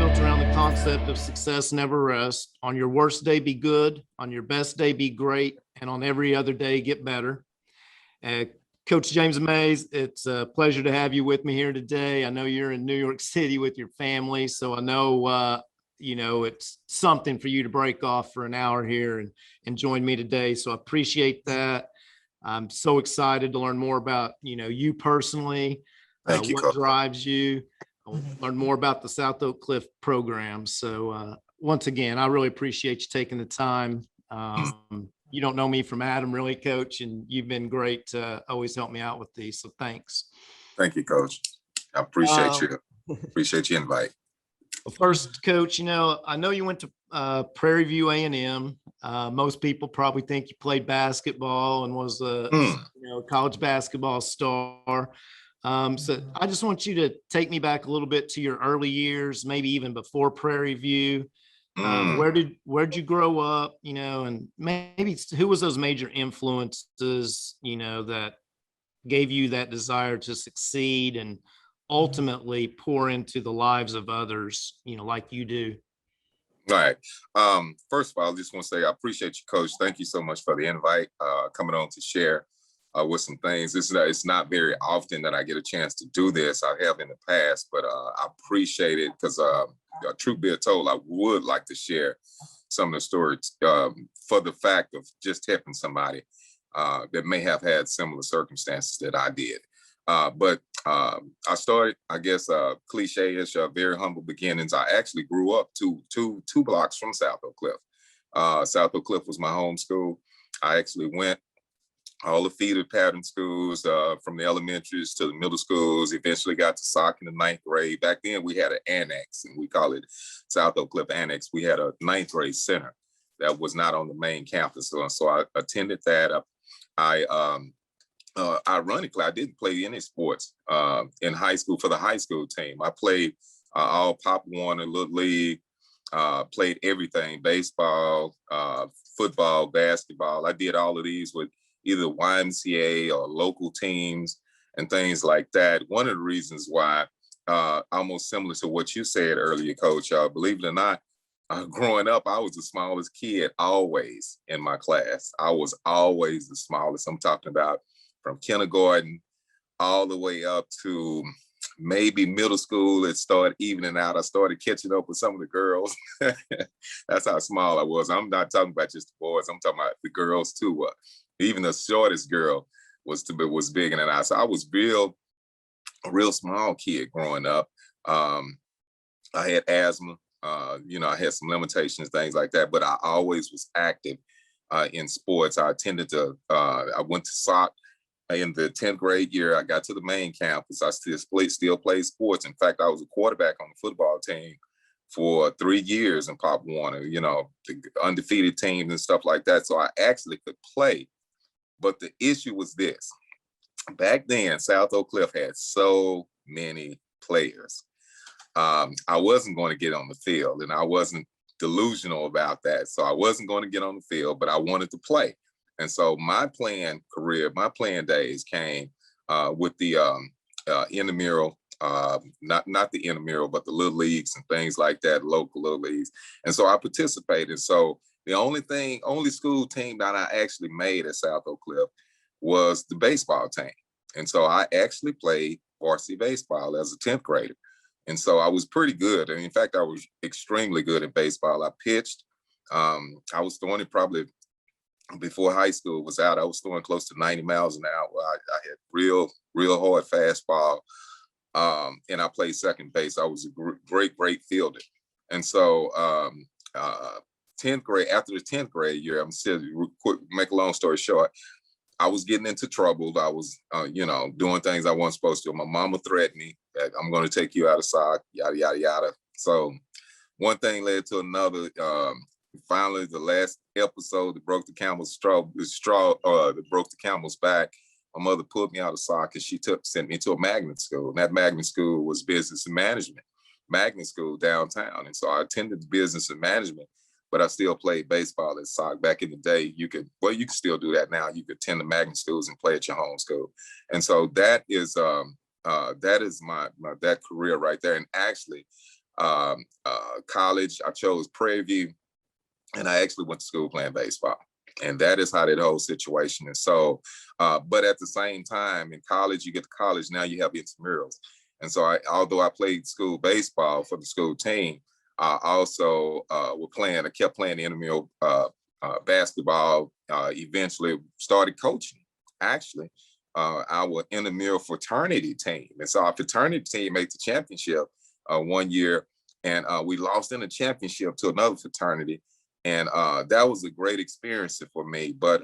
built around the concept of success never rests. On your worst day, be good. On your best day, be great. And on every other day, get better. Coach James Mays, it's a pleasure to have you with me here today. I know you're in New York City with your family, so I know, it's something for you to break off for an hour here and join me today. So I appreciate that. I'm so excited to learn more about, you personally, Thank you, what Coach. drives you. Learn more about the South Oak Cliff program. So once again, I really appreciate you taking the time. You don't know me from Adam, really, Coach, and you've been great to always help me out with these. So thanks. Thank you, Coach. I appreciate you. Appreciate your invite. Well, first, Coach, I know you went to Prairie View A&M. Most people probably think you played basketball and was a college basketball star. So I just want you to take me back a little bit to your early years, maybe even before Prairie View. Where'd you grow up, and maybe who was those major influences, that gave you that desire to succeed and ultimately pour into the lives of others, like you do? All right. First of all, I just want to say I appreciate you, Coach. Thank you so much for the invite, coming on to share with some things. It's not very often that I get a chance to do this. I have in the past, but I appreciate it because truth be told, I would like to share some of the stories for the fact of just helping somebody that may have had similar circumstances that I did. But I started, I guess, cliche-ish, very humble beginnings. I actually grew up two blocks from South Oak Cliff. South Oak Cliff was my home school. I actually went all the feeder pattern schools, from the elementaries to the middle schools, eventually got to SOC in the 9th grade. Back then we had an annex, and we call it South Oak Cliff Annex. We had a 9th grade center that was not on the main campus. So I attended that. Ironically, I didn't play any sports in high school for the high school team. I played all Pop Warner, Little League, played everything, baseball, football, basketball. I did all of these with either YMCA or local teams and things like that. One of the reasons why, almost similar to what you said earlier, Coach, believe it or not, growing up, I was the smallest kid always in my class. I was always the smallest. I'm talking about from kindergarten all the way up to maybe middle school. It started evening out. I started catching up with some of the girls. That's how small I was. I'm not talking about just the boys. I'm talking about the girls too. Even the shortest girl was bigger than I. So I was a real small kid growing up. I had asthma. I had some limitations, things like that, but I always was active in sports. I went to SOC in the 10th grade year. I got to the main campus. I still played sports. In fact, I was a quarterback on the football team for 3 years in Pop Warner, the undefeated teams and stuff like that. So I actually could play. But the issue was this. Back then, South Oak Cliff had so many players. I wasn't going to get on the field, and I wasn't delusional about that. So I wasn't going to get on the field, but I wanted to play. And so my playing days came with the intramural, not the intramural, but the little leagues and things like that, local little leagues. And so I participated. So the only school team that I actually made at South Oak Cliff was the baseball team. And so I actually played varsity baseball as a 10th grader. And so I was pretty good. And in fact, I was extremely good at baseball. I pitched. I was throwing it probably before high school was out. I was throwing close to 90 miles an hour. I had real hard fastball. And I played second base. I was a great fielder. And so 10th grade, after the 10th grade year, I'm still make a long story short, I was getting into trouble. I was, doing things I wasn't supposed to. My mama threatened me that I'm going to take you out of SOC, yada, yada, yada. So one thing led to another. Finally, the last episode that broke the camel's that broke the camel's back, my mother pulled me out of SOC and she sent me to a magnet school. And that magnet school was business and management, magnet school downtown. And so I attended business and management, but I still played baseball at SOC. Back in the day, you can still do that now. You could attend the magnet schools and play at your home school. And so that is my career right there. And actually, College, I chose Prairie View, and I actually went to school playing baseball. And that is how that whole situation is. So, but at the same time, in college, you get to college, now you have intramurals. And so although I played school baseball for the school team, I also I kept playing intramural basketball, eventually started coaching, actually, our intramural fraternity team. And so our fraternity team made the championship one year, and we lost in the championship to another fraternity. And that was a great experience for me. But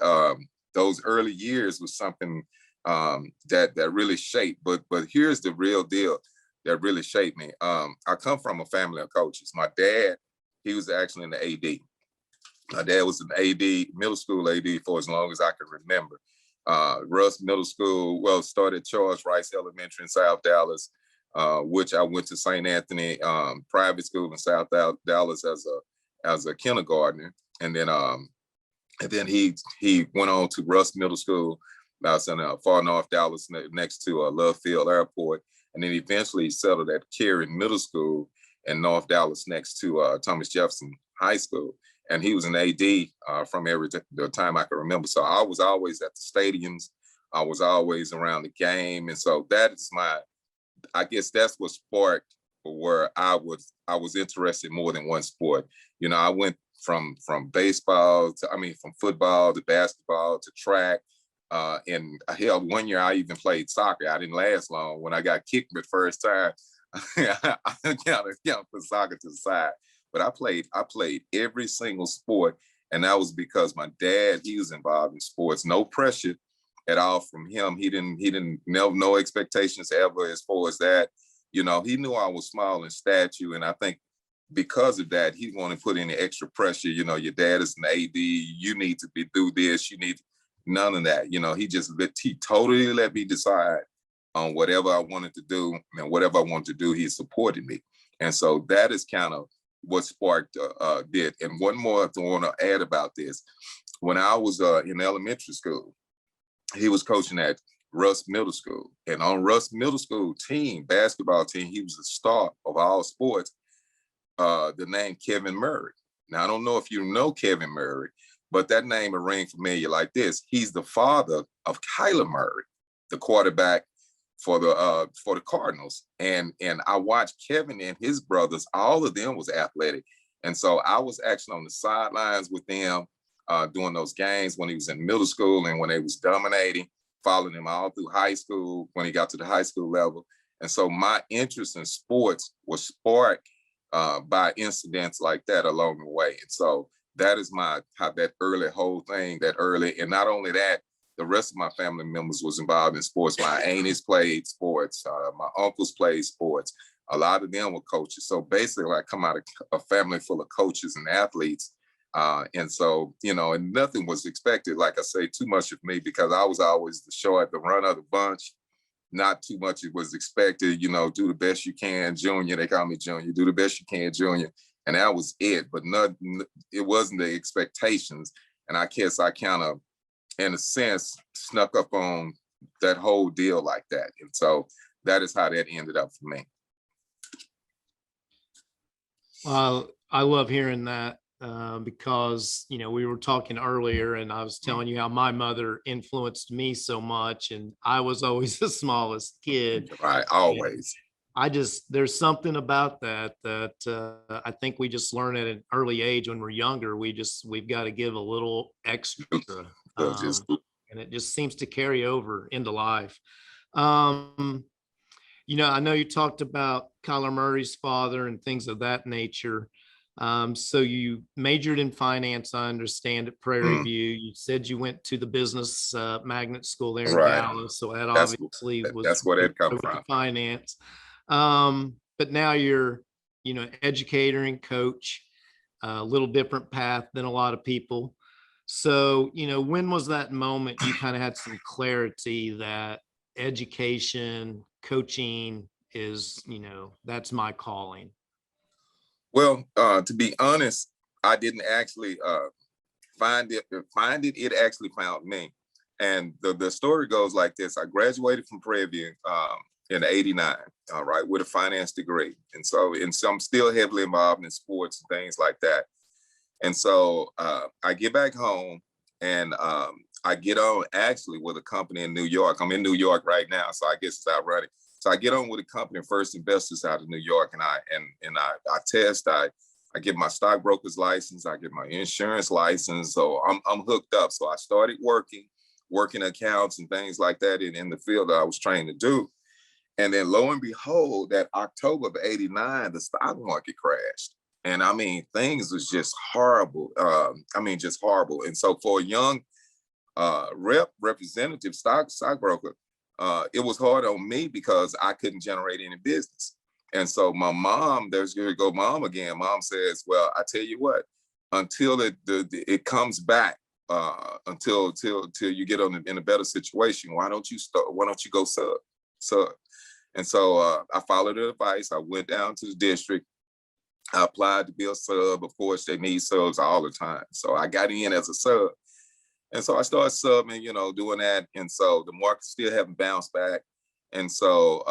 those early years was something that really shaped. But here's the real deal that really shaped me. I come from a family of coaches. My dad, he was actually in the AD. My dad was an AD, middle school AD for as long as I can remember. Russ Middle School, started Charles Rice Elementary in South Dallas, which I went to St. Anthony private school in South Dallas as a kindergartner, and then he went on to Russ Middle School. That's in far north Dallas, next to Love Field Airport, and then eventually settled at Cary Middle School in North Dallas, next to Thomas Jefferson High School. And he was an AD from the time I can remember. So I was always at the stadiums. I was always around the game, and so that is I guess that's what sparked where I was interested in more than one sport. You know, I went from baseball from football to basketball to track. And hell, one year I even played soccer. I didn't last long. When I got kicked the first time, I put soccer to the side. But I played every single sport, and that was because my dad, he was involved in sports. No pressure at all from him. He didn't no expectations ever as far as that. You know, he knew I was small in stature, and I think because of that, he wanted to put any extra pressure. You know, your dad is an AD. You need to do this. You need none of that. You know, he totally let me decide on whatever I wanted to do, and whatever I wanted to do, he supported me. And so that is kind of what sparked did. And one more I want to add about this. When I was in elementary school, he was coaching at Russ Middle School. And on Russ Middle School basketball team, he was the star of all sports, the name Kevin Murray. Now, I don't know if you know Kevin Murray, but that name will ring familiar like this. He's the father of Kyler Murray, the quarterback for the Cardinals. And I watched Kevin and his brothers, all of them was athletic. And so I was actually on the sidelines with them during those games when he was in middle school and when they was dominating, following him all through high school when he got to the high school level. And so my interest in sports was sparked by incidents like that along the way. And so that is how that early, and not only that, the rest of my family members was involved in sports. My aunties played sports. My uncles played sports. A lot of them were coaches. So basically, I come out of a family full of coaches and athletes. And so, you know, and nothing was expected, like I say, too much of me, because I was always the short, the run of the bunch. Not too much it was expected, you know, do the best you can, junior. They call me junior. Do the best you can, junior. And that was it. But it wasn't the expectations. And I guess I kind of, in a sense, snuck up on that whole deal like that. And so that is how that ended up for me. Well, I love hearing that because, you know, we were talking earlier and I was telling you how my mother influenced me so much, and I was always the smallest kid. Right, always. There's something about that I think we just learn at an early age when we're younger. We've got to give a little extra, and it just seems to carry over into life. You know, I know you talked about Kyler Murray's father and things of that nature. So you majored in finance, I understand, at Prairie View. You said you went to the business magnet school there in Dallas. So that obviously that's where that come from. Finance. But now you're, you know, educator and coach, a little different path than a lot of people. So, you know, when was that moment you kind of had some clarity that education, coaching is, you know, that's my calling? Well, to be honest, I didn't actually find it. It actually found me. And the story goes like this. I graduated from Prairie View in '89, all right, with a finance degree. And so I'm still heavily involved in sports and things like that. And so I get back home and I get on actually with a company in New York. I'm in New York right now, so I guess it's ironic. So I get on with a company, First Investors out of New York, and I test. I get my stockbroker's license. I get my insurance license. So I'm hooked up. So I started working accounts and things like that in the field that I was trained to do. And then lo and behold, that October of '89, the stock market crashed. And I mean, things was just horrible. Just horrible. And so for a young representative stockbroker, it was hard on me because I couldn't generate any business. And so my mom, here go mom again. Mom says, well, I tell you what, until it comes back, until you get in a better situation, why don't you go sub? And so I followed her advice. I went down to the district. I applied to be a sub. Of course, they need subs all the time. So I got in as a sub. And so I started subbing, doing that. And so the market still haven't bounced back. And so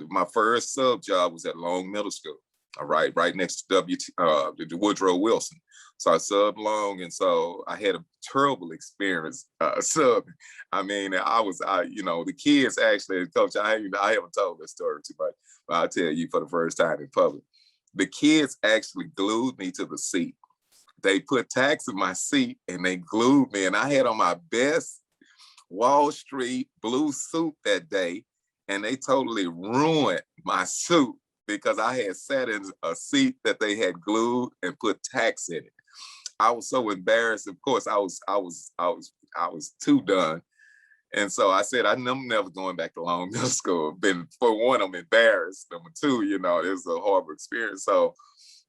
my first sub job was at Long Middle School, all right next to the Woodrow Wilson. So I subbed Long, and so I had a terrible experience subbing. I mean, the kids actually, Coach, I haven't told this story too much, but I'll tell you for the first time in public. The kids actually glued me to the seat. They put tacks in my seat and they glued me. And I had on my best Wall Street blue suit that day. And they totally ruined my suit because I had sat in a seat that they had glued and put tacks in it. I was so embarrassed. Of course, I was too done. And so I said, I'm never going back to Long Middle School. For one, I'm embarrassed. Number two, it was a horrible experience. So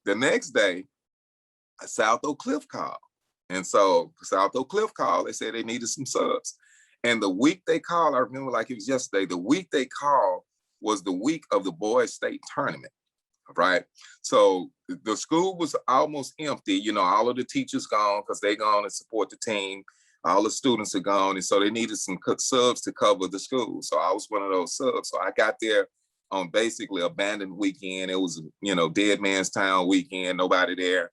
the next day, South Oak Cliff called. And so South Oak Cliff called, they said they needed some subs. And the week they called, I remember like it was yesterday, the week they called was the week of the boys state tournament, right? So the school was almost empty. All of the teachers gone because they gone to support the team. All the students are gone. And so they needed some subs to cover the school. So I was one of those subs. So I got there on basically abandoned weekend. It was, dead man's town weekend, nobody there.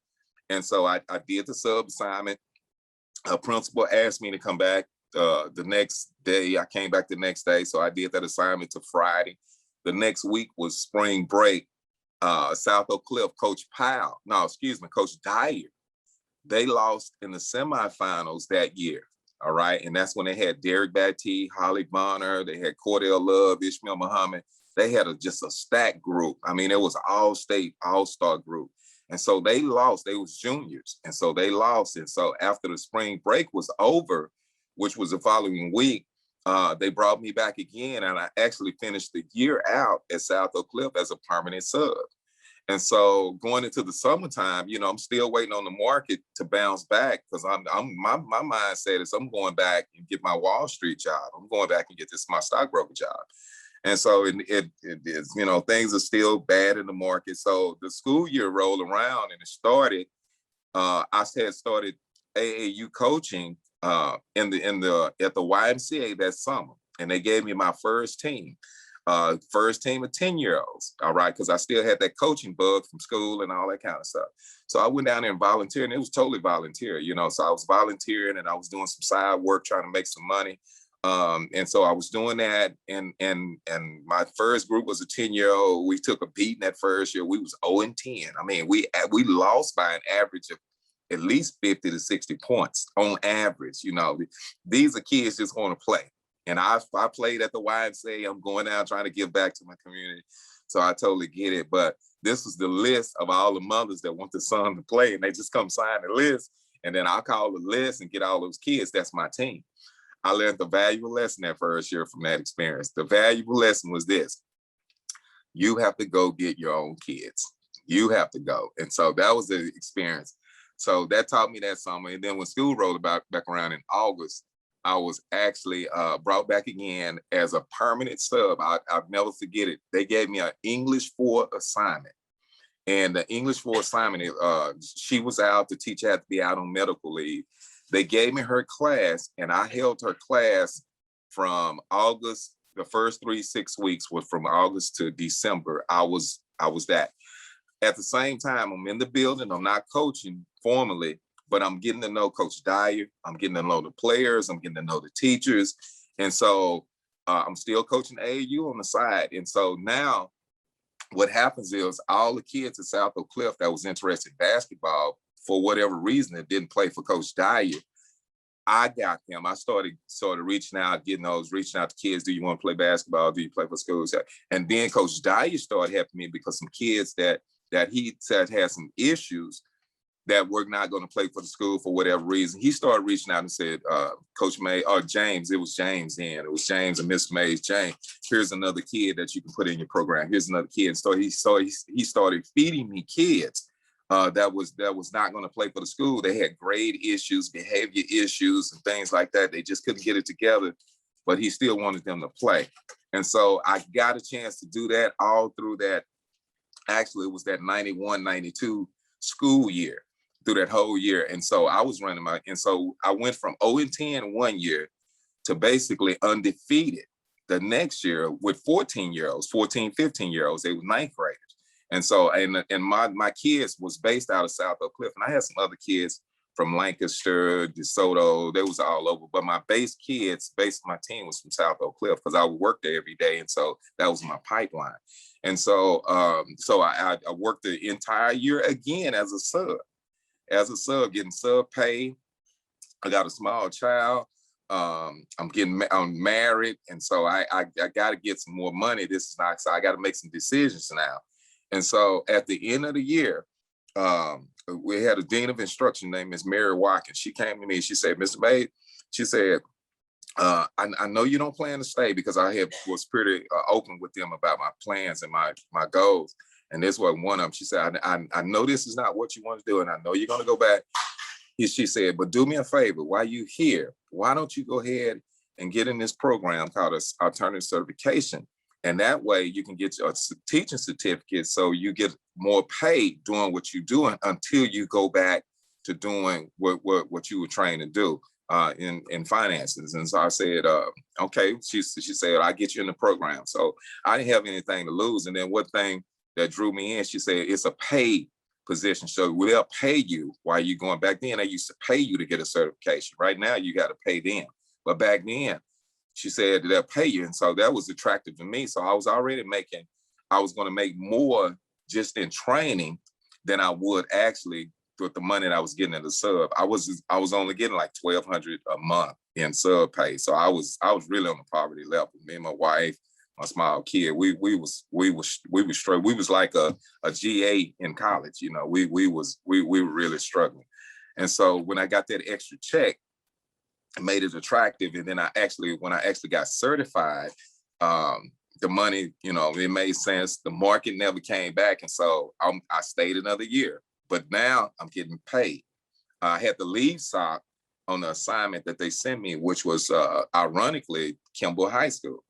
And so I did the sub assignment. A principal asked me to come back the next day. I came back the next day. So I did that assignment to Friday. The next week was spring break. South Oak Cliff, Coach Dyer. They lost in the semifinals that year. All right. And that's when they had Derek Batty, Holly Bonner, they had Cordell Love, Ishmael Muhammad. They had just a stacked group. I mean, it was all-state, all-star group. And so they lost. They was juniors. And so they lost. And so after the spring break was over, which was the following week, they brought me back again. And I actually finished the year out at South Oak Cliff as a permanent sub. And so going into the summertime, I'm still waiting on the market to bounce back because my mindset is I'm going back and get my Wall Street job. I'm going back and get my stockbroker job. And so it is, things are still bad in the market. So the school year rolled around and it started. I had started AAU coaching at the YMCA that summer, and they gave me my first team of 10-year-olds. All right, because I still had that coaching bug from school and all that kind of stuff. So I went down there and volunteered, and it was totally volunteer. So I was volunteering and I was doing some side work trying to make some money. And so I was doing that, and my first group was a 10-year-old. We took a beating that first year. We was 0-10. I mean, we lost by an average of at least 50 to 60 points on average. These are kids just want to play. And I played at the YMCA. I'm going out trying to give back to my community. So I totally get it. But this was the list of all the mothers that want their son to play, and they just come sign the list. And then I'll call the list and get all those kids. That's my team. I learned the valuable lesson that first year from that experience. The valuable lesson was this: you have to go get your own kids. You have to go. And so that was the experience. So that taught me that summer. And then when school rolled back around in August, I was actually brought back again as a permanent sub. I'll never forget it. They gave me an English 4 assignment. And the English 4 assignment, she was out, the teacher had to be out on medical leave. They gave me her class, and I held her class from August the first 6 weeks was from August to December. I was that. At the same time, I'm in the building. I'm not coaching formally, but I'm getting to know Coach Dyer. I'm getting to know the players. I'm getting to know the teachers. And so I'm still coaching AAU on the side. And so now what happens is all the kids at South Oak Cliff that was interested in basketball, for whatever reason, that didn't play for Coach Dyer, I got them. I started reaching out to kids. Do you want to play basketball? Do you play for schools? And then Coach Dyer started helping me because some kids that he said had some issues that were not going to play for the school for whatever reason. He started reaching out and said, Coach May, or James, it was James then. It was James and Mr. Mays. James, here's another kid that you can put in your program. Here's another kid. And so he started feeding me kids that was not going to play for the school. They had grade issues, behavior issues, and things like that. They just couldn't get it together, but he still wanted them to play. And so I got a chance to do that all through that. Actually, it was that 91, 92 school year, through that whole year. And so I was and so I went from 0-10 one year to basically undefeated the next year with 14-year-olds, 14, 15-year-olds. They were ninth graders. And so, and my kids was based out of South Oak Cliff. And I had some other kids from Lancaster, DeSoto, they was all over. But my my team was from South Oak Cliff because I would work there every day. And so that was my pipeline. And so, I worked the entire year again as a sub, getting sub pay. I got a small child. I'm married. And so I got to get some more money. So I got to make some decisions now. And so at the end of the year, we had a dean of instruction named Ms. Mary Watkins. She came to me, she said, Mr. May, she said, I know you don't plan to stay, because I was pretty open with them about my plans and my goals. And this was one of them. She said, I know this is not what you want to do, and I know you're going to go back. She said, but do me a favor, while you're here, why don't you go ahead and get in this program called alternative certification? And that way you can get your teaching certificate, so you get more paid doing what you're doing until you go back to doing what you were trained to do in finances. And so I said, okay. She said, I'll get you in the program. So I didn't have anything to lose. And then one thing that drew me in, she said, it's a paid position. So they'll pay you while you're going. Back then, they used to pay you to get a certification. Right now, you got to pay them. But back then, she said they'll pay you. And so that was attractive to me. So I was already I was going to make more just in training than I would actually with the money that I was getting in the sub. I was only getting like $1,200 a month in sub pay. So I was really on the poverty level. Me and my wife, my small kid, we were struggling. We was like a GA in college. You know, we were really struggling. And so when I got that extra check, it made it attractive. And then when I actually got certified, the money, you know, it made sense. The market never came back. And so I stayed another year, but now I'm getting paid. I had to leave SOC on the assignment that they sent me, which was ironically Kimball High School.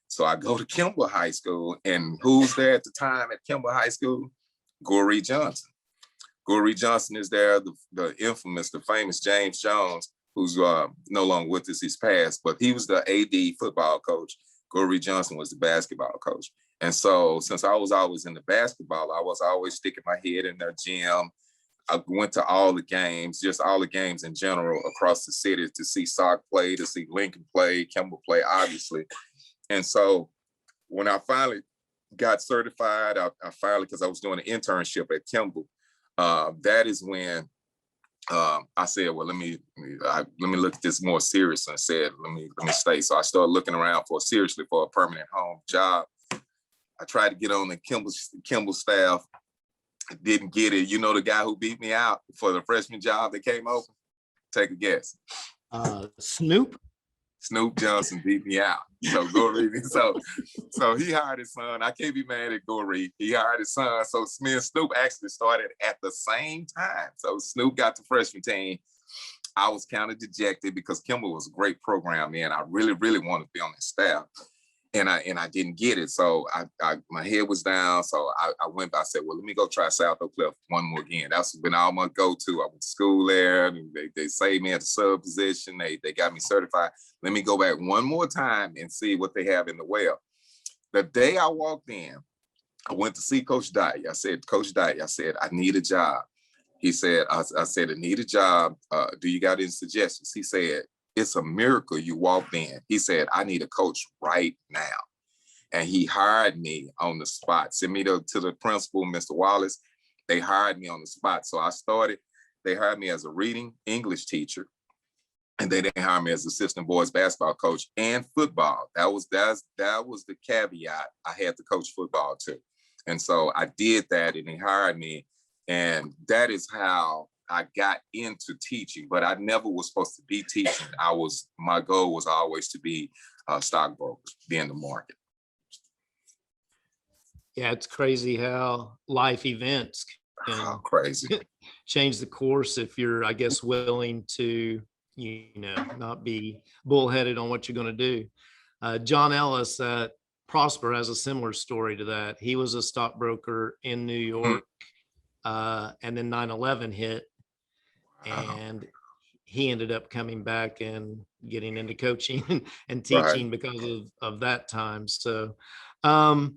So I go to Kimball High School, and who's there at the time at Kimball High School? Goree Johnson. Goree Johnson is there, the infamous, the famous James Jones, who's no longer with us, he's passed, but he was the AD football coach. Goree Johnson was the basketball coach. And so since I was always into basketball, I was always sticking my head in their gym. I went to all the games, just all the games in general across the city, to see SOC play, to see Lincoln play, Kimball play, obviously. And so when I finally got certified, I finally, because I was doing an internship at Kimball, that is when I said, well, let me look at this more seriously, and said, let me stay. So I started looking around seriously for a permanent home job. I tried to get on the Kimball staff, didn't get it. You know the guy who beat me out for the freshman job that came over? Take a guess. Snoop Johnson beat me out. So Goree, so he hired his son. I can't be mad at Goree. He hired his son. So me and Snoop actually started at the same time. So Snoop got the freshman team. I was kind of dejected because Kimball was a great program, man. I really, really wanted to be on his staff. I didn't get it. So I my head was down. So I went, I said, well, let me go try South Oak Cliff one more again. That's been all my go-to. I went to school there, and they saved me at the sub position. They got me certified. Let me go back one more time and see what they have in the well. The day I walked in, I went to see Coach Dye. I said, Coach Dye, I said, I need a job. He said, I said, I need a job. Do you got any suggestions? He said, it's a miracle you walked in. He said, I need a coach right now. And he hired me on the spot. Sent me to the principal, Mr. Wallace. They hired me on the spot. So I started, they hired me as a reading English teacher. And they didn't hire me as assistant boys basketball coach and football. That was the caveat. I had to coach football too. And so I did that, and they hired me. And that is how I got into teaching, but I never was supposed to be teaching. My goal was always to be a stockbroker, be in the market. Yeah, it's crazy how life events can Crazy. change the course if you're, I guess, willing to, not be bullheaded on what you're going to do. John Ellis at Prosper has a similar story to that. He was a stockbroker in New York, and then 9/11 hit, and he ended up coming back and getting into coaching and teaching because of that time. So I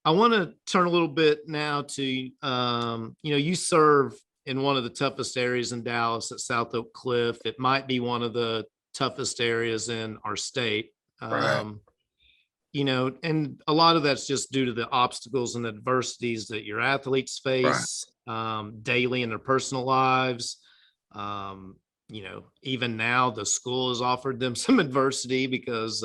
want to turn a little bit now to, you serve in one of the toughest areas in Dallas at South Oak Cliff. It might be one of the toughest areas in our state. And a lot of that's just due to the obstacles and adversities that your athletes face daily in their personal lives. Even now the school has offered them some adversity because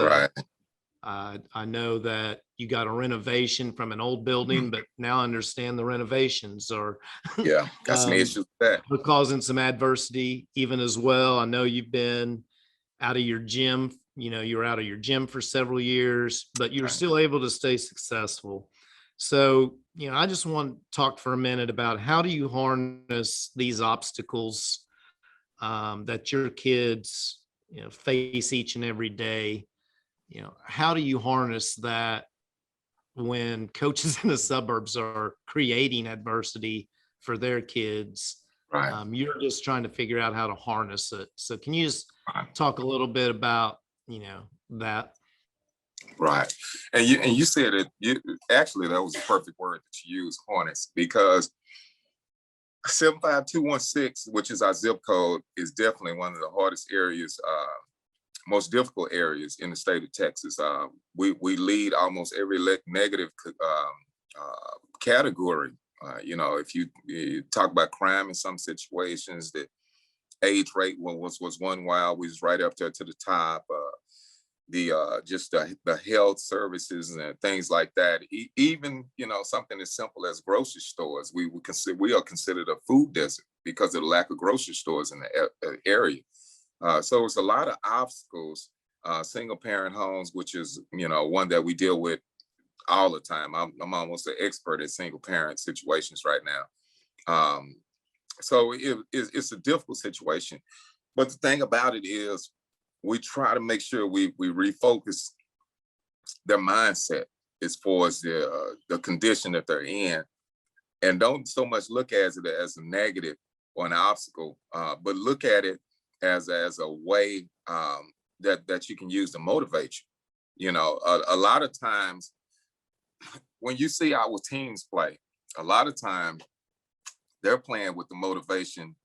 I know that you got a renovation from an old building, but now I understand the renovations are got some issues with that. We're causing some adversity even as well. I know you've been out of your gym, you were out of your gym for several years, but you're still able to stay successful. So, I just want to talk for a minute about how do you harness these obstacles that your kids, face each and every day. How do you harness that when coaches in the suburbs are creating adversity for their kids? You're just trying to figure out how to harness it. So can you just talk a little bit about, that? Right. And you said it, actually, that was the perfect word that you used, harness, because 75216, which is our zip code, is definitely one of the hardest areas, most difficult areas in the state of Texas. We lead almost every negative category. If you talk about crime in some situations, the age rate was one while we was right up there to the top. The health services and things like that. Even something as simple as grocery stores, we are considered a food desert because of the lack of grocery stores in the area. So it's a lot of obstacles. Single parent homes, which is one that we deal with all the time. I'm almost an expert at single parent situations right now. So it's a difficult situation, but the thing about it is we try to make sure we refocus their mindset as far as the condition that they're in, and don't so much look at it as a negative or an obstacle, but look at it as a way that you can use to motivate you. A lot of times when you see our teams play, a lot of times they're playing with the motivation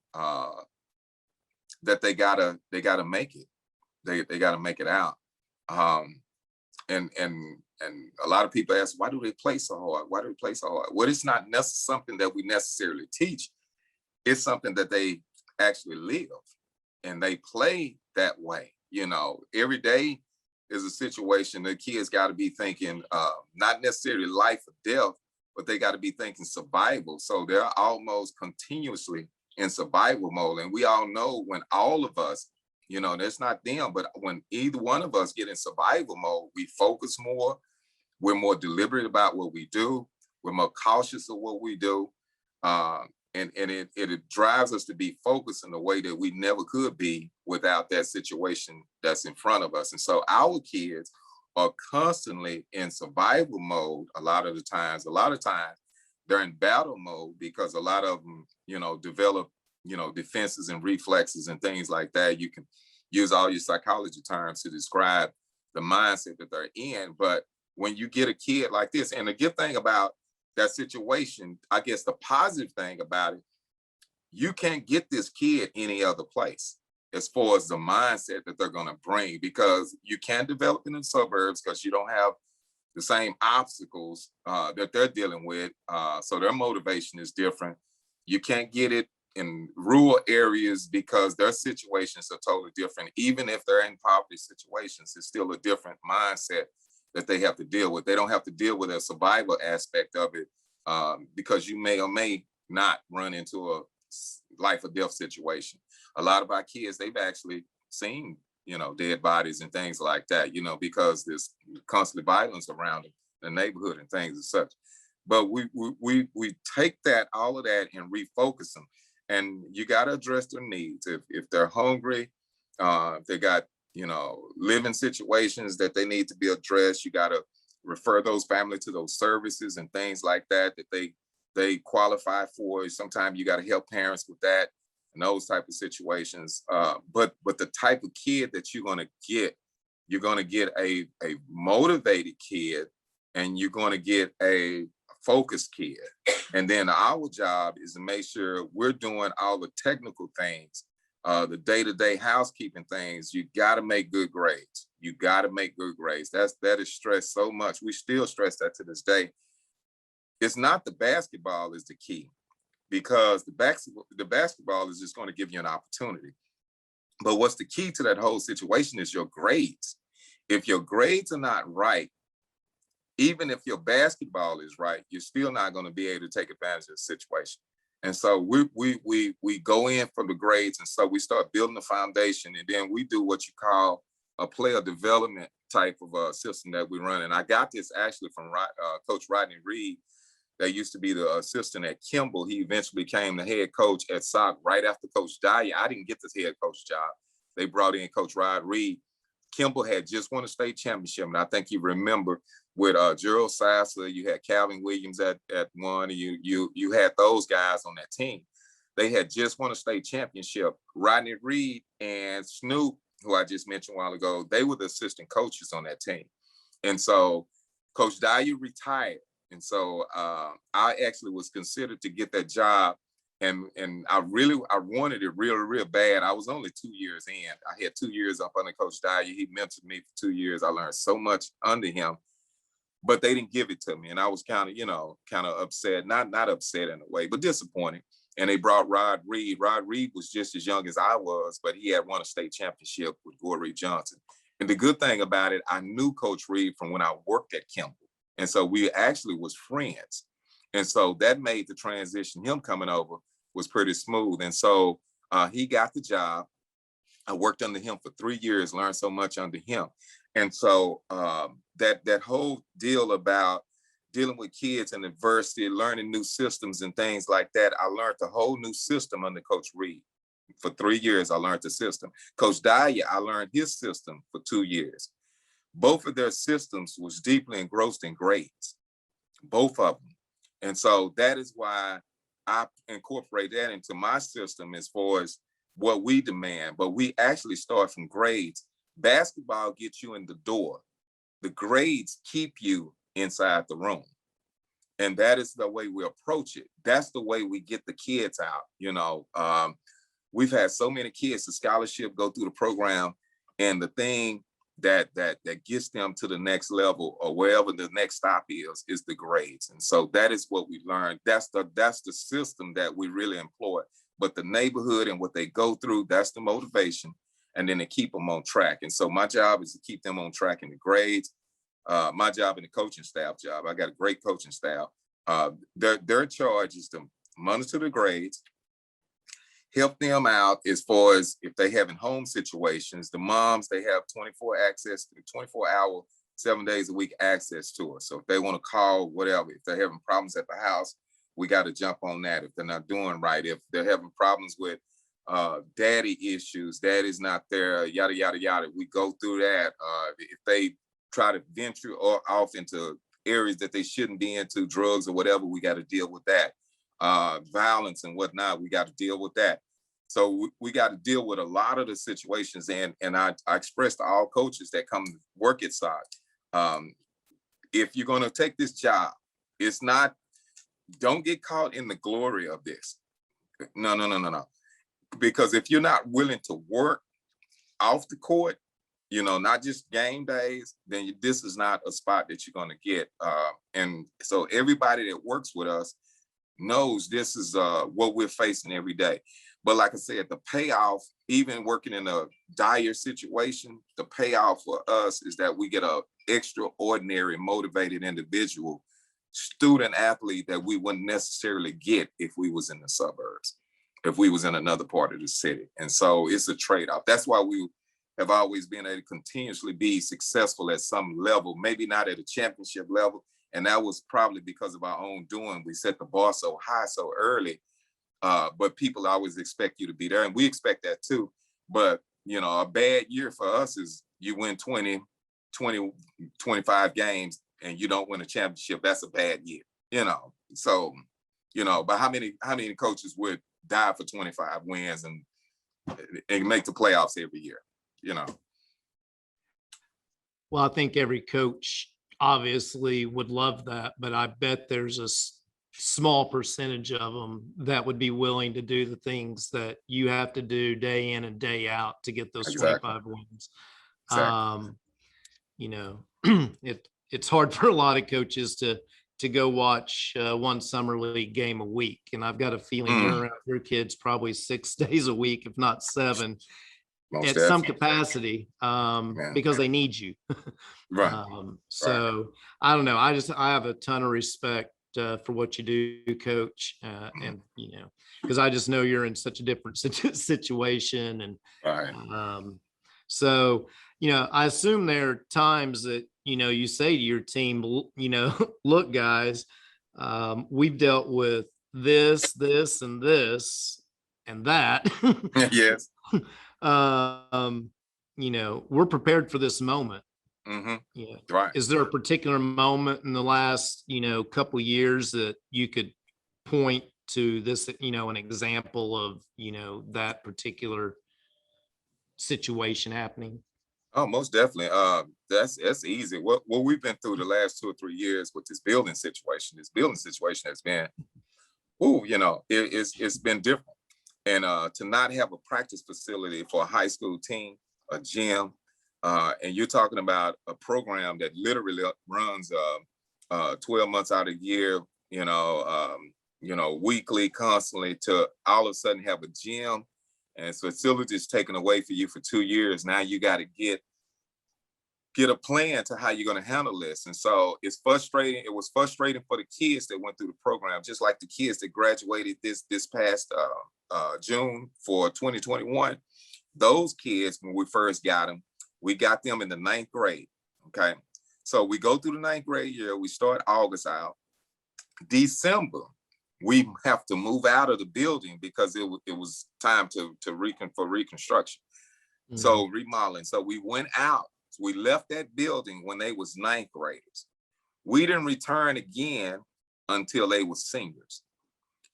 that they gotta make it. They got to make it out. And a lot of people ask, why do they play so hard? Why do they play so hard? Well, it's not something that we necessarily teach. It's something that they actually live, and they play that way. Every day is a situation the kids got to be thinking, not necessarily life or death, but they got to be thinking survival. So they're almost continuously in survival mode. And we all know when all of us, that's not them, but when either one of us get in survival mode, we focus more, we're more deliberate about what we do, we're more cautious of what we do, and it drives us to be focused in a way that we never could be without that situation that's in front of us. And so our kids are constantly in survival mode a lot of times they're in battle mode because a lot of them, develop, defenses and reflexes and things like that. You can use all your psychology terms to describe the mindset that they're in. But when you get a kid like this, and the good thing about that situation, I guess the positive thing about it, you can't get this kid any other place as far as the mindset that they're going to bring, because you can develop in the suburbs because you don't have the same obstacles that they're dealing with. So their motivation is different. You can't get it in rural areas because their situations are totally different. Even if they're in poverty situations, it's still a different mindset that they have to deal with. They don't have to deal with a survival aspect of it because you may or may not run into a life or death situation. A lot of our kids, they've actually seen, dead bodies and things like that, because there's constantly violence around the neighborhood and things and such. But we take all of that and refocus them. And you got to address their needs. If they're hungry, if they got, living situations that they need to be addressed, you got to refer those families to those services and things like that they qualify for. Sometimes you got to help parents with that and those type of situations. But the type of kid that you're going to get a motivated kid, and you're going to get a focused kid. And then our job is to make sure we're doing all the technical things, the day-to-day housekeeping things. You got to make good grades. You got to make good grades. That is stressed so much. We still stress that to this day. It's not the basketball is the key, because the basketball is just going to give you an opportunity. But what's the key to that whole situation is your grades. If your grades are not right, even if your basketball is right, you're still not going to be able to take advantage of the situation. And so we go in from the grades, and so we start building the foundation, and then we do what you call a player development type of system that we run. And I got this actually from Coach Rodney Reed, that used to be the assistant at Kimball. He eventually became the head coach at SOC right after Coach Dyer. I didn't get this head coach job. They brought in Coach Rod Reed. Kimball had just won a state championship, and I think you remember with Gerald Sasser, you had Calvin Williams at one, and you had those guys on that team. They had just won a state championship. Rodney Reed and Snoop, who I just mentioned a while ago, they were the assistant coaches on that team. And so Coach Dyer retired. And so I actually was considered to get that job. And I wanted it real bad. I was only 2 years in. I had 2 years up under Coach Dyer. He mentored me for 2 years. I learned so much under him, but they didn't give it to me. And I was kind of upset, not upset in a way, but disappointed. And they brought Rod Reed. Rod Reed was just as young as I was, but he had won a state championship with Gorey Johnson. And the good thing about it, I knew Coach Reed from when I worked at Kimball. And so we actually was friends. And so that made the transition, him coming over, was pretty smooth. And so he got the job. I worked under him for 3 years, learned so much under him. And so that whole deal about dealing with kids in adversity, learning new systems and things like that, I learned the whole new system under Coach Reed. For 3 years, I learned the system. Coach Dyer, I learned his system for 2 years. Both of their systems was deeply engrossed in grades, both of them. And so that is why I incorporate that into my system as far as what we demand. But we actually start from grades. Basketball gets you in the door. The grades keep you inside the room. And that is the way we approach it. That's the way we get the kids out. We've had so many kids, the scholarship, go through the program, and the thing that gets them to the next level or wherever the next stop is the grades. And so that is what we learned. That's the system that we really employ. But the neighborhood and what they go through, that's the motivation. And then to keep them on track. And so my job is to keep them on track in the grades. My job in the coaching staff job, I got a great coaching staff. Their charge is to monitor the grades, help them out as far as if they having home situations. The moms, they have 24-hour, 7 days a week access to us. So if they want to call, whatever, if they're having problems at the house, we got to jump on that. If they're not doing right, if they're having problems with daddy issues, daddy's not there, yada, yada, yada, we go through that. If they try to venture or off into areas that they shouldn't be into, drugs or whatever, we got to deal with that. Violence and whatnot, we got to deal with that. So we got to deal with a lot of the situations. And I express to all coaches that come work at SOC, if you're going to take this job, it's not, don't get caught in the glory of this. No. Because if you're not willing to work off the court, not just game days, then this is not a spot that you're going to get. And so everybody that works with us knows this is what we're facing every day. But like I said, the payoff, even working in a dire situation, the payoff for us is that we get a extraordinary motivated individual, student athlete that we wouldn't necessarily get if we was in the suburbs, if we was in another part of the city. And so it's a trade-off. That's why we have always been able to continuously be successful at some level, maybe not at a championship level. And that was probably because of our own doing. We set the bar so high so early, but people always expect you to be there. And we expect that too. But, a bad year for us is you win 20, 25 games and you don't win a championship. That's a bad year, So, but how many coaches would die for 25 wins and make the playoffs every year? Well, I think every coach obviously would love that, but I bet there's a small percentage of them that would be willing to do the things that you have to do day in and day out to get those Exactly. 25 wins. Exactly. It's hard for a lot of coaches to go watch one summer league game a week. And I've got a feeling you're around your kids probably 6 days a week, if not 7. Most at definitely. some capacity, because they need you. Right. So I don't know. I have a ton of respect for what you do, Coach. And, because I just know you're in such a different situation. And Right. so, I assume there are times that, you say to your team, look, guys, we've dealt with this, and this, and that. Yes. We're prepared for this moment. Mm-hmm. Yeah. Right. Is there a particular moment in the last, couple of years that you could point to this, an example of, that particular situation happening? Oh, most definitely. That's easy. What we've been through the last 2 or 3 years with this building situation has been, it's been different. And to not have a practice facility for a high school team, a gym, and you're talking about a program that literally runs 12 months out of the year, weekly, constantly, to all of a sudden have a gym and facilities taken away for you for 2 years. Now you got to get a plan to how you're going to handle this. And so it's frustrating. It was frustrating for the kids that went through the program, just like the kids that graduated this past June for 2021. Those kids, when we first got them, we got them in the 9th grade. Okay. So we go through the 9th grade year. We start August out. December, we have to move out of the building because it was time for reconstruction. Mm-hmm. So remodeling. So we went out. So we left that building when they was 9th graders. We didn't return again until they were seniors.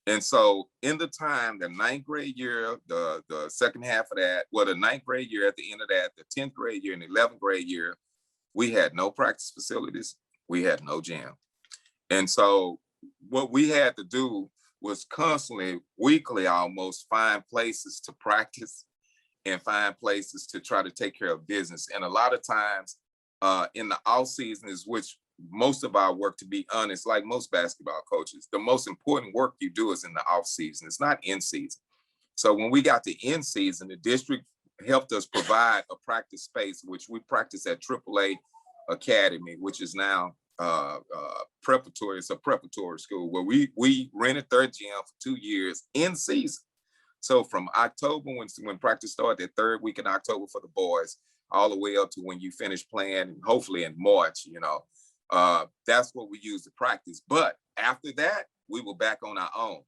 And so in the time, the 9th grade year, the second half of that, the 9th grade year, at the end of that, the 10th grade year and the 11th grade year, we had no practice facilities. We had no gym. And so what we had to do was constantly, weekly almost, find places to practice and find places to try to take care of business. And a lot of times in the off season is which most of our work, to be honest, like most basketball coaches, the most important work you do is in the off season. It's not in season. So when we got to in season, the district helped us provide a practice space, which we practice at AAA Academy, which is now preparatory. It's a preparatory school where we rented their gym for 2 years in season. So from October, when practice started, that 3rd week in October for the boys, all the way up to when you finish playing, hopefully in March, that's what we use to practice. But after that, we were back on our own.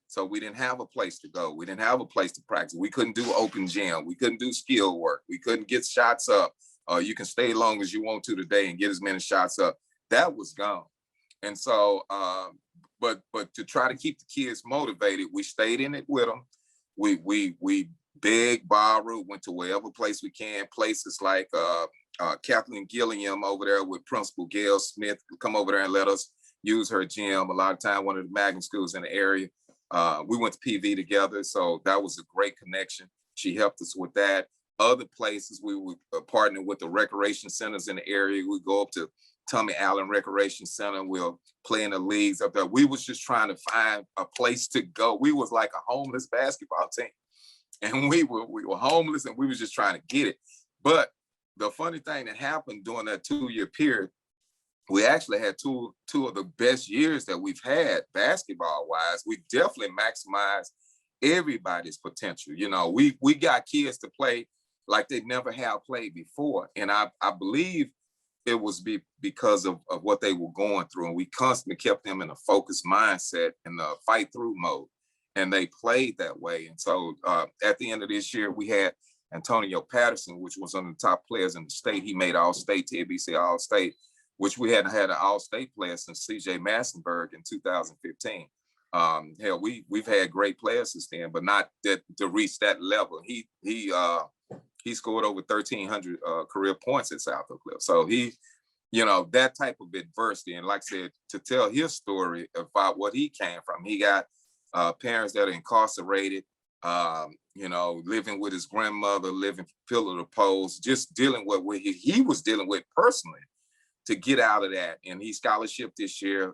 So we didn't have a place to go. We didn't have a place to practice. We couldn't do open gym. We couldn't do skill work. We couldn't get shots up. You can stay as long as you want to today and get as many shots up. That was gone. And so, but to try to keep the kids motivated, we stayed in it with them. We begged, borrowed, went to wherever place we can, places like Kathleen Gilliam over there with Principal Gail Smith, come over there and let us use her gym. A lot of time, one of the magnet schools in the area. We went to PV together, so that was a great connection. She helped us with that. Other places, we would partner with the recreation centers in the area. We go up to Tommy Allen Recreation Center. We'll play in the leagues up there. We was just trying to find a place to go. We was like a homeless basketball team, and we were homeless, and we was just trying to get it. But the funny thing that happened during that 2-year period, we actually had two of the best years that we've had basketball wise. We definitely maximized everybody's potential. You know, we got kids to play like they never have played before. And I believe it was because of what they were going through. And we constantly kept them in a focused mindset and a fight through mode. And they played that way. And so at the end of this year, we had Antonio Patterson, which was one of the top players in the state. He made All-State, TABC All-State, which we hadn't had an All-State player since C.J. Massenberg in 2015. Hell, we've had great players since then, but not that to reach that level. He scored over 1,300 career points at South Oak Cliff. So he, you know, that type of adversity. And like I said, to tell his story about what he came from, he got parents that are incarcerated, you know, living with his grandmother, living pillar to post, just dealing with what he was dealing with personally to get out of that. And he scholarship this year.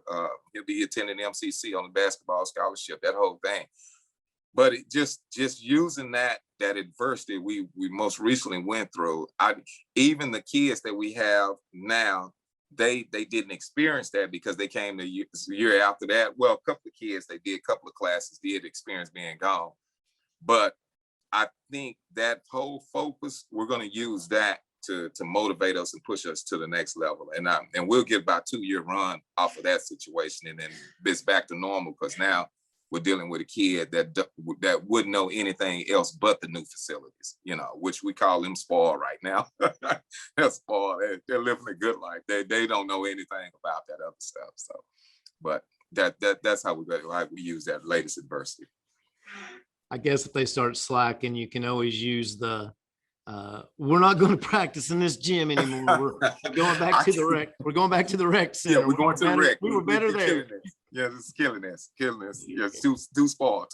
He'll be attending MCC on the basketball scholarship, that whole thing. But it just using that adversity we most recently went through, even the kids that we have now, they didn't experience that because they came the year after that. Well, a couple of kids, they did, a couple of classes did experience being gone. But I think that whole focus, we're going to use that to motivate us and push us to the next level. And we'll get about a 2-year run off of that situation. And then it's back to normal, because now we're dealing with a kid that wouldn't know anything else but the new facilities, you know, which we call them spoiled right now. They're spoiled. They're living a good life. They don't know anything about that other stuff. So, but that's how we use that latest adversity. I guess if they start slacking, you can always use we're not going to practice in this gym anymore. We're going back to the rec. We're going back to the rec center. Yeah, we're going to the rec. We were better there. Yeah, it's killing us. Yeah, too spoiled.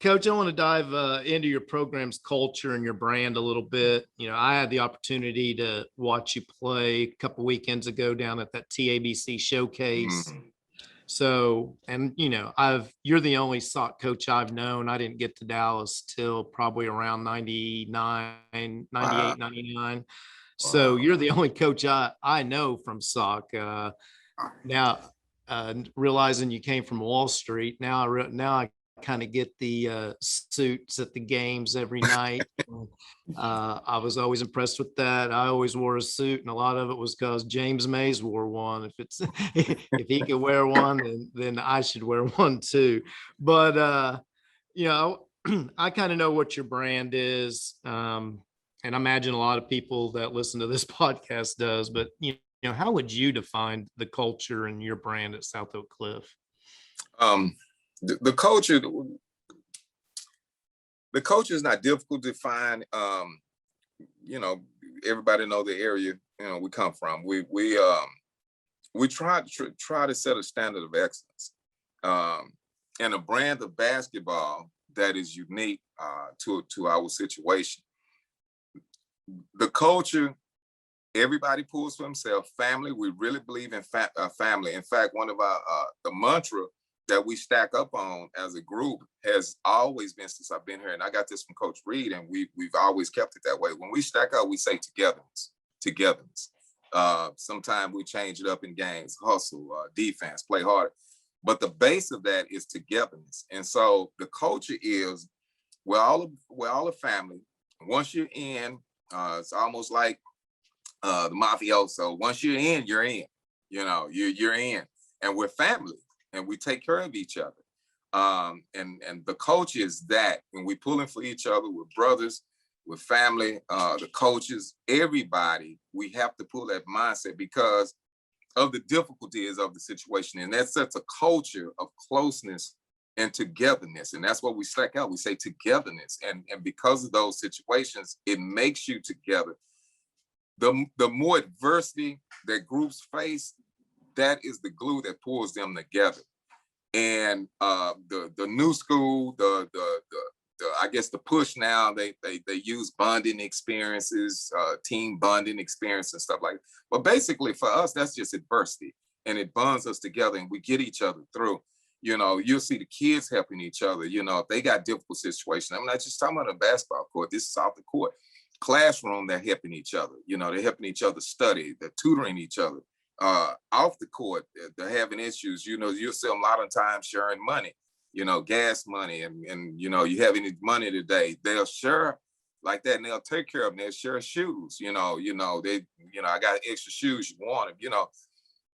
Coach, I want to dive into your program's culture and your brand a little bit. You know, I had the opportunity to watch you play a couple weekends ago down at that TABC showcase. Mm-hmm. So, and you know, you're the only SOC coach I've known. I didn't get to Dallas till probably around 99, 98, wow. 99. Wow. So you're the only coach I know from SOC. Now, realizing you came from Wall Street, now I kind of get the suits at the games every night. I was always impressed with that. I always wore a suit, and a lot of it was because James Mays wore one. If he could wear one, then I should wear one too. But you know, I kind of know what your brand is, and I imagine a lot of people that listen to this podcast does. But you know, how would you define the culture and your brand at South Oak Cliff? The culture is not difficult to define. You know, everybody know the area, you know, we come from. We try to set a standard of excellence, and a brand of basketball that is unique to our situation. The culture, everybody pulls for himself. Family, we really believe in family. In fact, one of our the mantra that we stack up on as a group has always been, since I've been here, and I got this from Coach Reed, and we've always kept it that way. When we stack up, we say togetherness. Sometimes we change it up in games, hustle, defense, play hard. But the base of that is togetherness. And so the culture is, we're all a family. Once you're in, it's almost like the mafioso. Once you're in, you're in. You know, you're in, and we're family. And we take care of each other. And the culture is that when we pulling for each other, we're brothers. with family, the coaches, everybody, we have to pull that mindset because of the difficulties of the situation. And that sets a culture of closeness and togetherness. And that's what we stack out. We say togetherness. And because of those situations, it makes you together. The more adversity that groups face, that is the glue that pulls them together. And the new school, the I guess the push now, they use bonding experiences, team bonding experience and stuff like that. But basically for us, that's just adversity, and it bonds us together and we get each other through. You know, you'll see the kids helping each other. You know, if they got difficult situations, I'm not just talking about a basketball court, this is off the court. Classroom, they're helping each other. You know, they're helping each other study, they're tutoring each other. Off the court, they're having issues. You know, you'll see them a lot of times sharing money, you know, gas money, and you know, you have any money today, they'll share like that, and they'll take care of them. They'll share shoes, you know, they, you know, I got extra shoes, you want them, you know.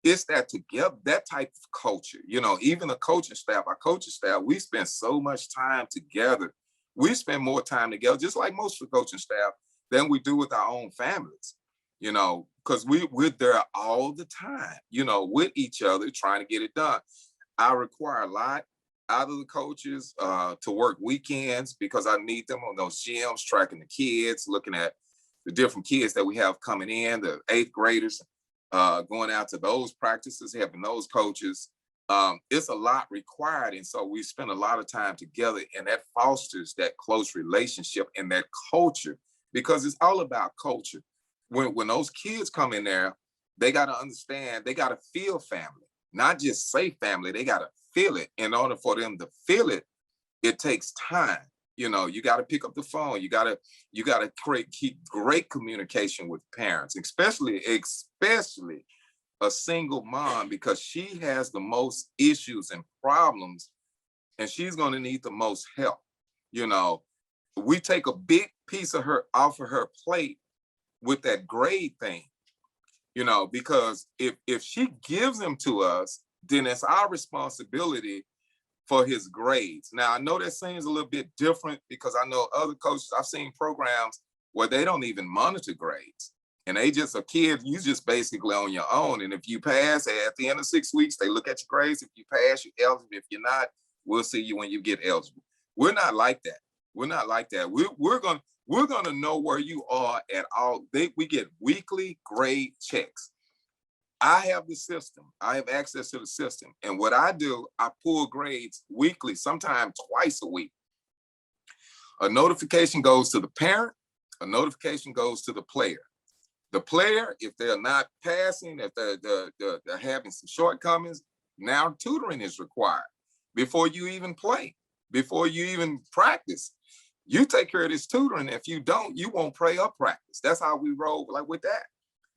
It's that together, that type of culture, you know. Even the coaching staff, our coaching staff, we spend so much time together. We spend more time together, just like most of the coaching staff, than we do with our own families, you know, because we're there all the time, you know, with each other, trying to get it done. I require a lot out of the coaches to work weekends because I need them on those gyms, tracking the kids, looking at the different kids that we have coming in, the 8th graders, going out to those practices, helping those coaches. It's a lot required. And so we spend a lot of time together, and that fosters that close relationship and that culture, because it's all about culture. When those kids come in there, they got to understand, they got to feel family, not just say family, they got to feel it. In order for them to feel it, it takes time. You know, you got to pick up the phone. You got to keep great communication with parents, especially a single mom, because she has the most issues and problems, and she's going to need the most help. You know, we take a big piece of her off of her plate with that grade thing, you know, because if she gives them to us, then it's our responsibility for his grades. Now, I know that seems a little bit different because I know other coaches, I've seen programs where they don't even monitor grades. And they just a kid, you just basically on your own. And if you pass at the end of 6 weeks, they look at your grades. If you pass, you're eligible. If you're not, we'll see you when you get eligible. We're not like that. We're not like that. We're gonna know where you are at all. We get weekly grade checks. I have the system. I have access to the system. And what I do, I pull grades weekly, sometimes twice a week. A notification goes to the parent, a notification goes to the player. The player, if they're not passing, if they're having some shortcomings, now tutoring is required before you even play, before you even practice. You take care of this tutoring. If you don't, you won't play or practice. That's how we roll, like with that.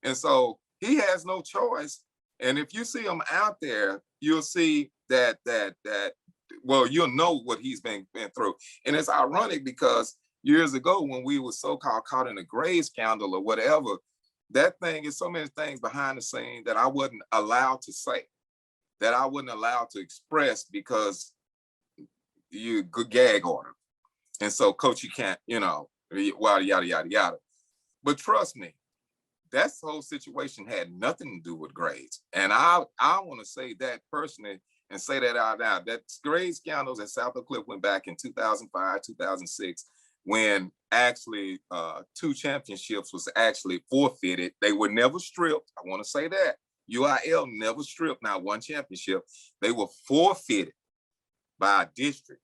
And so he has no choice. And if you see him out there, you'll see that well, you'll know what he's been through. And it's ironic because years ago, when we were so-called caught in a grade scandal or whatever, that thing is so many things behind the scene that I wasn't allowed to say, that I wasn't allowed to express because you good gag order. And so, coach, you can't, you know, yada, yada, yada, yada. But trust me, that whole situation had nothing to do with grades. And I want to say that personally and say that out loud. That grade scandals at South Oak Cliff went back in 2005, 2006, when actually 2 championships was actually forfeited. They were never stripped. I want to say that. UIL never stripped not one championship. They were forfeited by a district.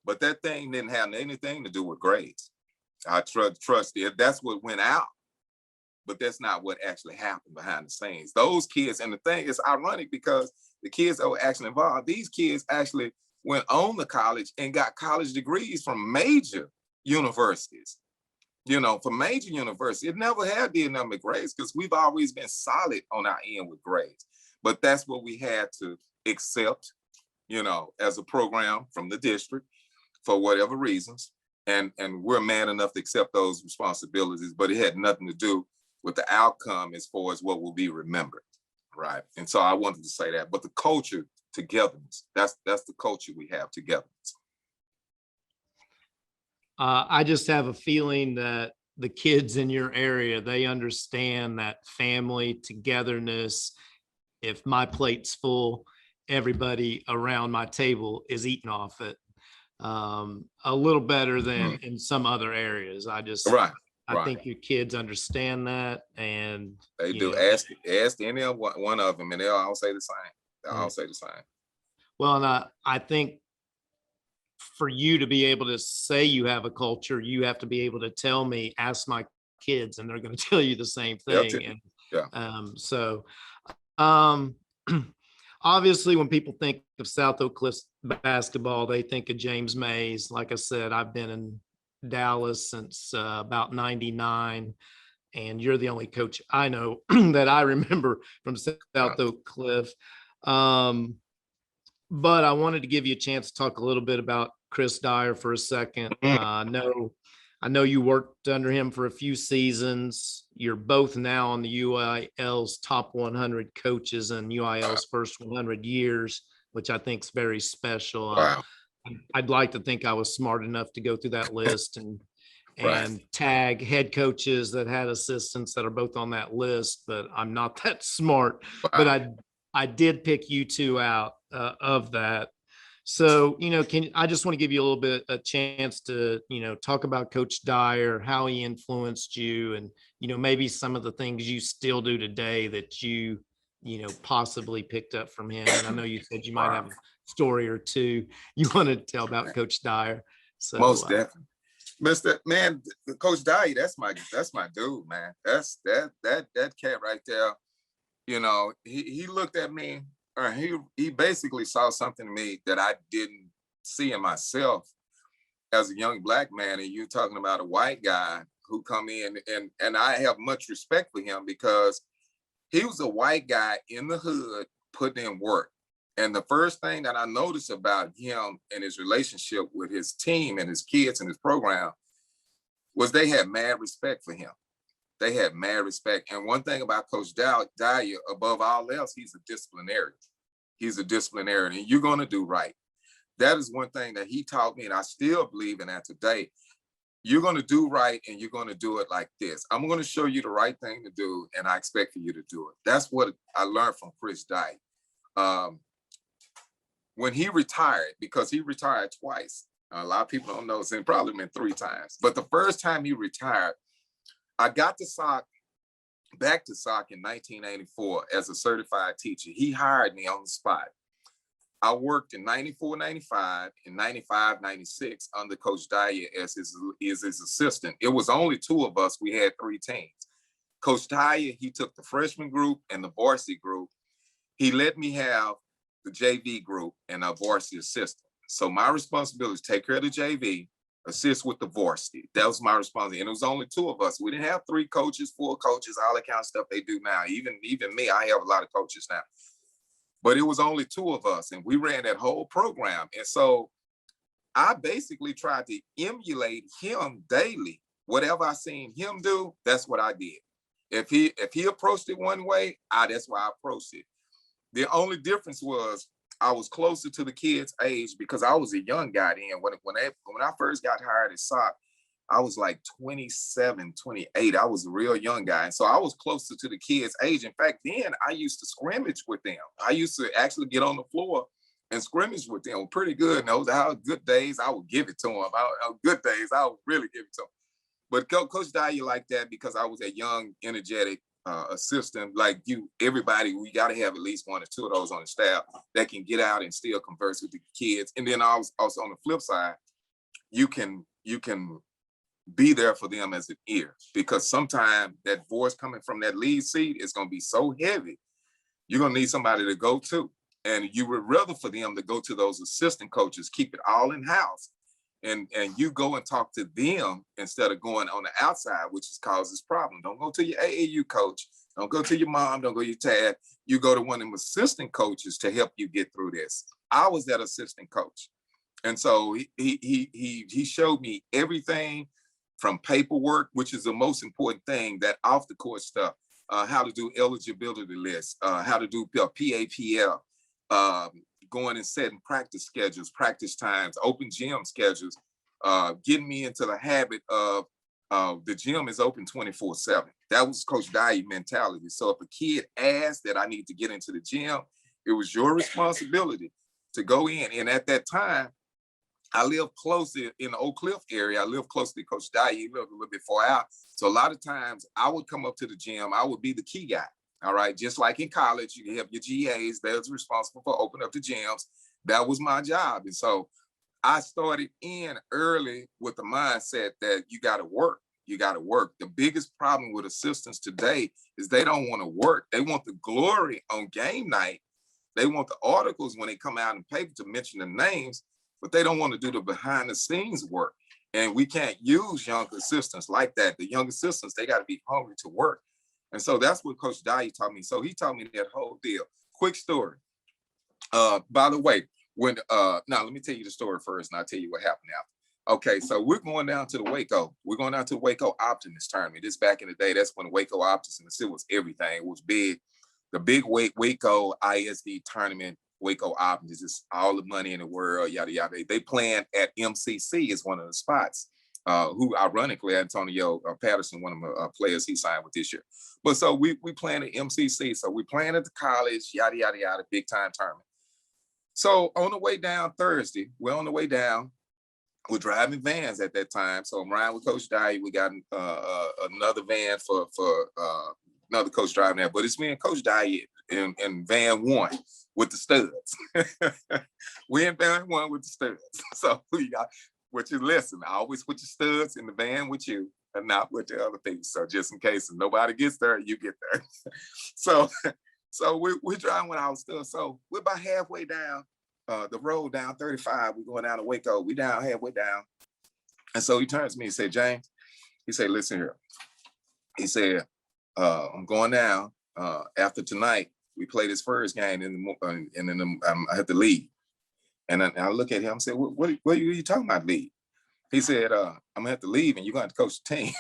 But that thing didn't have anything to do with grades. I trust it. That's what went out. But that's not what actually happened behind the scenes. Those kids, and the thing is ironic because the kids that were actually involved, these kids actually went on to college and got college degrees from major universities. You know, from major universities. It never had the number of grades because we've always been solid on our end with grades. But that's what we had to accept, you know, as a program from the district for whatever reasons. And we're man enough to accept those responsibilities, but it had nothing to do with the outcome as far as what will be remembered, right? And so I wanted to say that, but the culture, togetherness, that's the culture we have, togetherness. I just have a feeling that the kids in your area, they understand that family togetherness. If my plate's full, everybody around my table is eating off it, a little better than in some other areas. Right, I right. think your kids understand that, and They you do. know, Ask any of one of them, and they'll all say the same. They'll yeah. all say the same. Well, and I think for you to be able to say you have a culture, you have to be able to tell me, ask my kids, and they're going to tell you the same They'll thing. tell you. And Yeah. so obviously, when people think of South Oak Cliffs basketball, they think of James Mays. Like I said, I've been in Dallas since about 99, and you're the only coach I know that I remember from South Oak Cliff. But I wanted to give you a chance to talk a little bit about Chris Dyer for a second. I know you worked under him for a few seasons. You're both now on the UIL's top 100 coaches and UIL's first 100 years, which I think is very special. Wow. I'd like to think I was smart enough to go through that list and Right. tag head coaches that had assistants that are both on that list, but I'm not that smart. Wow. But I did pick you two out of that. So, I just want to give you a little bit a chance to, talk about Coach Dyer, how he influenced you, and, maybe some of the things you still do today that you possibly picked up from him. And I know you said you might have a story or two you want to tell about Coach Dyer. So most definitely. Mr. Man, Coach Dyer, that's my dude, man. That's that cat right there. He looked at me, or he basically saw something in me that I didn't see in myself as a young Black man. And you talking about a white guy who come in, and I have much respect for him because he was a white guy in the hood putting in work. And the first thing that I noticed about him and his relationship with his team and his kids and his program was they had mad respect for him. They had mad respect. And one thing about Coach Dyer, above all else, he's a disciplinarian. He's a disciplinarian, and you're going to do right. That is one thing that he taught me, and I still believe in that today. You're going to do right, and you're going to do it like this. I'm going to show you the right thing to do, and I expect for you to do it. That's what I learned from Chris Dyer. When he retired, because he retired twice, a lot of people don't know, it's probably been 3 times. But the first time he retired, I got back to SOC in 1984 as a certified teacher. He hired me on the spot. I worked in 94, 95, and 95, 96 under Coach Dyer as his assistant. It was only 2 of us. We had 3 teams. Coach Dyer, he took the freshman group and the varsity group. He let me have the JV group and a varsity assistant. So my responsibility is take care of the JV, assist with the varsity. That was my responsibility. And it was only 2 of us. We didn't have 3 coaches, 4 coaches, all that kind of stuff they do now. Even me, I have a lot of coaches now. But it was only 2 of us, and we ran that whole program. And so I basically tried to emulate him daily. Whatever I seen him do, that's what I did. If he approached it one way, that's why I approached it. The only difference was I was closer to the kids' age because I was a young guy then. When I first got hired at SOC, I was like 27, 28. I was a real young guy. And so I was closer to the kids' age. In fact, then I used to scrimmage with them. I used to actually get on the floor and scrimmage with them. Pretty good. And those are good days, I would give it to them. Good days, I would really give it to them. But Coach Dyer like that because I was a young, energetic assistant. Like everybody, we got to have at least 1 or 2 of those on the staff that can get out and still converse with the kids. And then I was also on the flip side, you can be there for them as an ear, because sometimes that voice coming from that lead seat is going to be so heavy. You're going to need somebody to go to. And you would rather for them to go to those assistant coaches, keep it all in house. And you go and talk to them instead of going on the outside, which causes problems. Don't go to your AAU coach. Don't go to your mom. Don't go to your dad. You go to one of them assistant coaches to help you get through this. I was that assistant coach. And so he showed me everything from paperwork, which is the most important thing, that off the court stuff, how to do eligibility lists, how to do PAPL, going and setting practice schedules, practice times, open gym schedules. getting me into the habit of the gym is open 24/7. That was Coach Dye mentality. So if a kid asked that I need to get into the gym, it was your responsibility to go in. And at that time, I lived close in the Oak Cliff area. I lived close to Coach Dye. He lived a little bit far out. So a lot of times I would come up to the gym. I would be the key guy. All right. Just like in college, you have your GAs. That's responsible for opening up the gyms. That was my job. And so I started in early with the mindset that you got to work. You got to work. The biggest problem with assistants today is they don't want to work. They want the glory on game night. They want the articles when they come out in paper to mention the names, but they don't want to do the behind the scenes work. And we can't use young assistants like that. The young assistants, they got to be hungry to work. And so that's what Coach Dye taught me. So he taught me that whole deal. Quick story. By the way, now let me tell you the story first, and I'll tell you what happened after. Okay, so we're going down to the Waco. We're going down to the Waco Optimist tournament. This back in the day, that's when Waco Optimist, it was everything. It was big. The big Waco ISD tournament, Waco Optimist, is all the money in the world, yada, yada. They playing at MCC is one of the spots. Who ironically, Antonio Patterson, one of my players he signed with this year. But so we playing at MCC. So we playing at the college, yada, yada, yada, big time tournament. So on the way down Thursday, we're on the way down. We're driving vans at that time. So I'm riding with Coach Dye. We got another van for another coach driving there. But it's me and Coach Dye in van one with the studs. We're in van one with the studs. So we got, which is, listen, I always put your studs in the van with you and not with the other people. So just in case nobody gets there, you get there. So we're driving with our studs. So we're about halfway down the road down 35. We're going down to Waco. We down halfway down. And so he turns to me and said, James, he said, listen here. He said, I'm going down. After tonight, we play this first game and then I have to leave. And I look at him and said, what are you talking about, leave? He said, I'm gonna have to leave and you're gonna have to coach the team.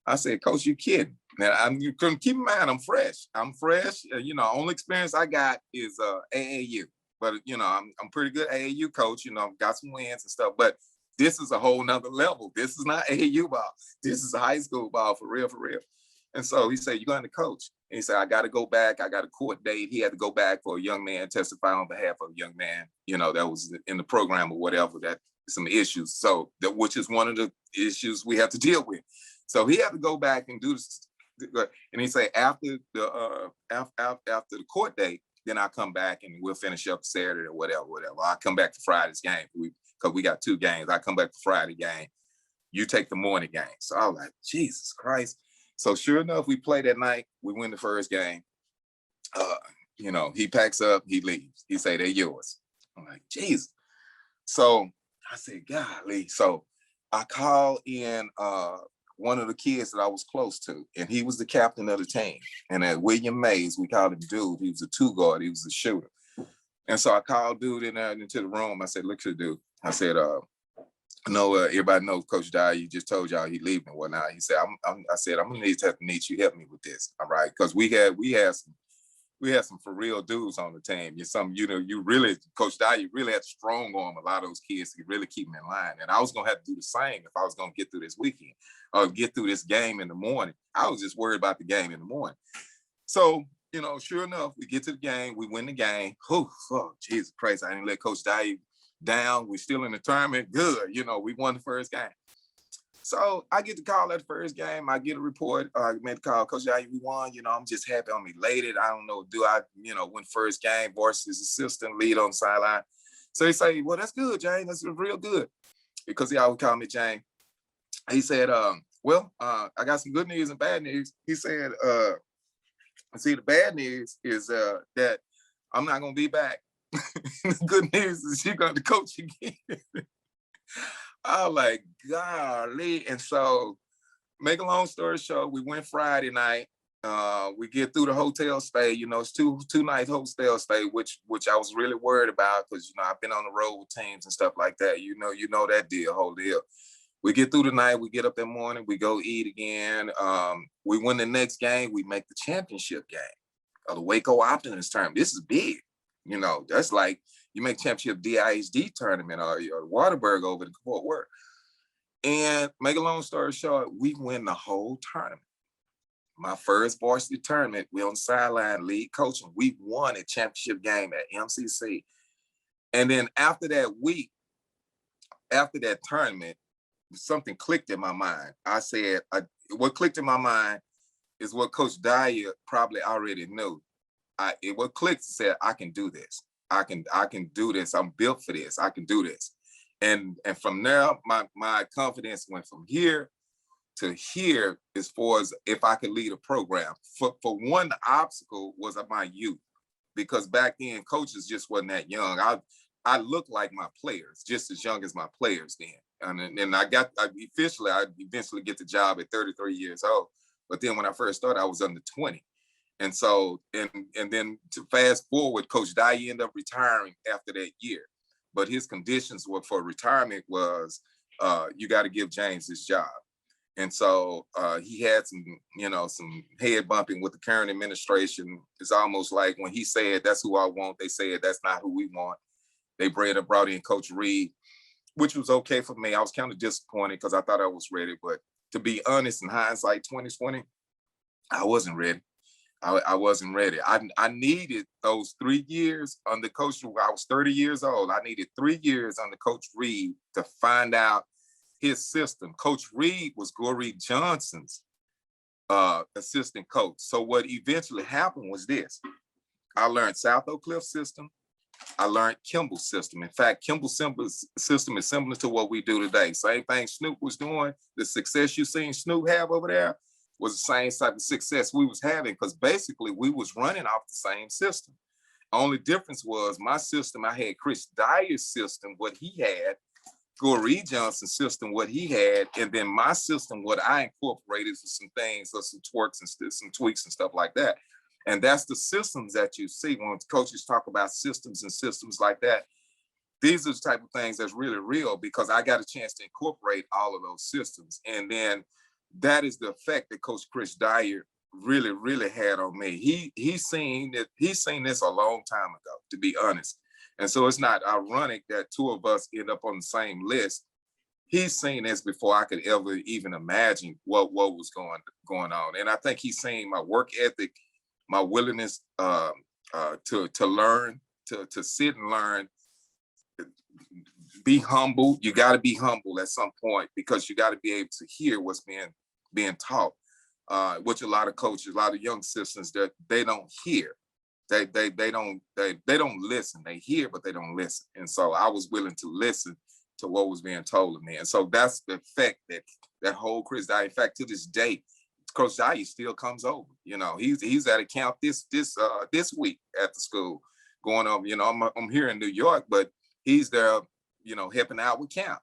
I said, Coach, you kidding? Now, you can keep in mind, I'm fresh. Only experience I got is AAU. But, I'm pretty good AAU coach. Got some wins and stuff. But this is a whole nother level. This is not AAU ball. This is a high school ball for real, for real. And so he said, you're going to coach. And he said, I got to go back. I got a court date. He had to go back for a young man, testify on behalf of a young man, that was in the program or whatever, that some issues. So which is one of the issues we have to deal with. So he had to go back and do this. And he said, after the court date, then I'll come back and we'll finish up Saturday or whatever. I'll come back for Friday's game because we got 2 games. I come back for Friday game. You take the morning game. So I was like, Jesus Christ. So sure enough, we play that night. We win the first game. He packs up, he leaves. He say, they're yours. I'm like, Jesus. So I said, golly. So I call in one of the kids that I was close to, and he was the captain of the team. And at William Mays, we called him Dude. He was a 2-guard. He was a shooter. And so I called Dude in there into the room. I said, look at the dude. I said, everybody knows Coach Dye. You just told y'all he leaving and whatnot. He said, I said, I'm gonna need you help me with this. All right. Because we had some for real dudes on the team. You really, Coach Dye, you really had to strong arm a lot of those kids to really keep them in line. And I was gonna have to do the same if I was gonna get through this weekend or get through this game in the morning. I was just worried about the game in the morning. So, sure enough, we get to the game, we win the game. Oh, Jesus Christ, I didn't let Coach Dye down. We're still in the tournament. Good. We won the first game. So I get the call at the first game. I get a report. I made a call. Coach Dye, we won. I'm just happy. I'm elated. I don't know. Do I, win first game, varsity assistant, lead on the sideline. So he say, well, that's good, Jane. That's real good. Because he always call me Jane. He said, I got some good news and bad news. He said, see, the bad news is that I'm not going to be back. The good news is you're going to coach again. I was like, golly. And so, make a long story short, we went Friday night. We get through the hotel stay. It's two night hotel stay, which I was really worried about because I've been on the road with teams and stuff like that. You know that whole deal. We get through the night. We get up that morning. We go eat again. We win the next game. We make the championship game of the Waco Optimist tournament. This is big. That's like You make championship DISD tournament or Waterberg over in Fort Worth. And make a long story short, we win the whole tournament. My first varsity tournament, we on the sideline lead coaching. We won a championship game at MCC. And then after that week, after that tournament, something clicked in my mind. I said, what clicked in my mind is what Coach Dyer probably already knew. What clicked said, I can do this. I can do this. I'm built for this. I can do this. And from there, my confidence went from here to here as far as if I could lead a program. For one, the obstacle was my youth, because back then coaches just wasn't that young. I looked like my players, just as young as my players then. And I eventually get the job at 33 years old. But then when I first started, I was under 20. And so, and then to fast forward, Coach Dye ended up retiring after that year. But his conditions for retirement was, you got to give James his job. And so he had some head bumping with the current administration. It's almost like when he said, that's who I want, they said, that's not who we want. They brought in Coach Reed, which was okay for me. I was kind of disappointed because I thought I was ready. But to be honest, in hindsight, 2020, I wasn't ready. I wasn't ready. I needed those 3 years under Coach. I was 30 years old. I needed 3 years under Coach Reed to find out his system. Coach Reed was Goree Johnson's assistant coach. So what eventually happened was this. I learned South Oak Cliff system. I learned Kimball's system. In fact, Kimball's system is similar to what we do today. Same thing Snoop was doing. The success you seen Snoop have over there was the same type of success we was having, because basically we was running off the same system. Only difference was my system, I had Chris Dyer's system, what he had, Goree Johnson's system, what he had, and then my system, what I incorporated for some things, or some twerks and some tweaks and stuff like that. And that's the systems that you see when coaches talk about systems and systems like that. These are the type of things that's really real, because I got a chance to incorporate all of those systems. And then that is the effect that Coach Chris Dyer really, really had on me. He's seen this a long time ago, to be honest. And so it's not ironic that two of us end up on the same list. He's seen this before I could ever even imagine what was going on. And I think he's seen my work ethic, my willingness to learn, to sit and learn. Be humble. You got to be humble at some point, because you got to be able to hear what's being taught, which a lot of coaches, a lot of young systems, that they don't hear. They don't listen. They hear, but they don't listen. And so I was willing to listen to what was being told of me. And so that's the effect that whole Chris Dye. In fact, to this day, Coach Dye still comes over. He's at a camp this week at the school going over. I'm here in New York, but he's there, helping out with camp.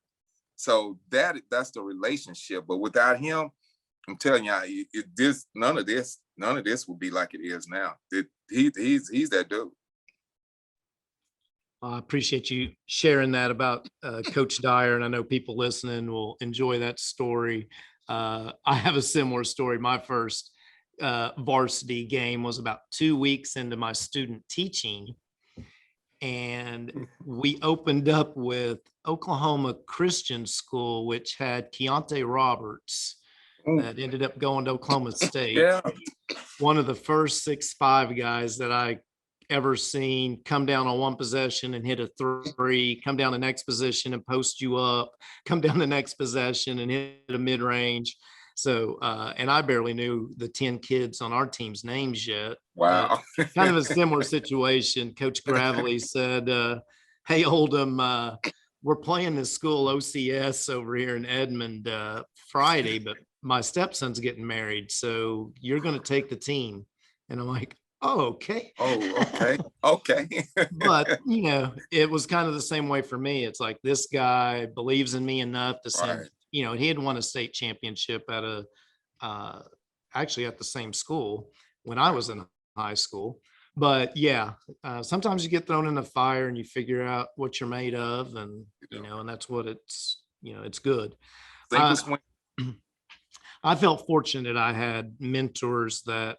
So that's the relationship. But without him, I'm telling you, none of this would be like it is now. He's that dude. I appreciate you sharing that about Coach Dyer, and I know people listening will enjoy that story. I have a similar story. My first varsity game was about 2 weeks into my student teaching, and we opened up with Oklahoma Christian School, which had Keontae Roberts that ended up going to Oklahoma State. Yeah. One of the first 6'5" guys that I ever seen come down on one possession and hit a three, come down the next position and post you up, come down the next possession and hit a mid-range. So, and I barely knew the 10 kids on our team's names yet. Wow. Kind of a similar situation. Coach Gravely said, hey, Oldham, we're playing this school OCS over here in Edmond Friday, but my stepson's getting married, so you're going to take the team. And I'm like, oh, okay. Okay. But, it was kind of the same way for me. It's like, this guy believes in me enough to send, Right. He had won a state championship at actually at the same school when I was in high school. But yeah, sometimes you get thrown in the fire and you figure out what you're made of, and, and that's what it's good. I felt fortunate I had mentors that,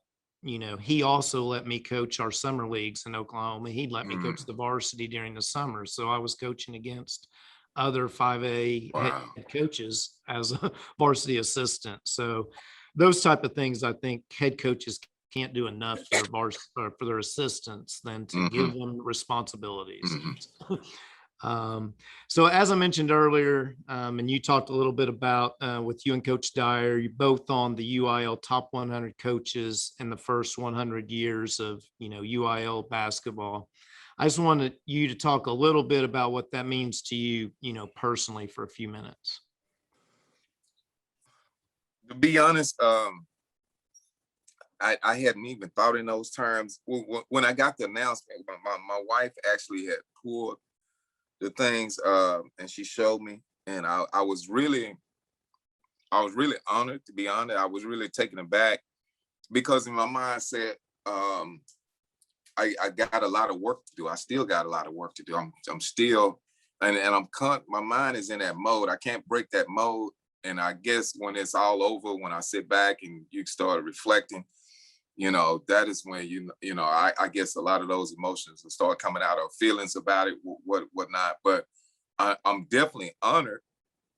he also let me coach our summer leagues in Oklahoma. He'd let me coach Mm, the varsity during the summer. So I was coaching against other 5A head wow. coaches as a varsity assistant. So those type of things, I think head coaches can't do enough for for their assistants than to Hmm. give them responsibilities. Hmm. Um, so as I mentioned earlier, and you talked a little bit about with you and Coach Dyer, you both on the UIL top 100 coaches in the first 100 years of UIL basketball. I just wanted you to talk a little bit about what that means to you, personally for a few minutes. To be honest, I hadn't even thought in those terms. When I got the announcement, my wife actually had pulled the things and she showed me, and I was really honored. To be honest, I was really taken aback because in my mindset, I got a lot of work to do. I still got a lot of work to do. I'm still, and my mind is in that mode. I can't break that mode. And I guess when it's all over, when I sit back and you start reflecting, that is when I guess a lot of those emotions will start coming out, or feelings about it, whatnot. But I'm definitely honored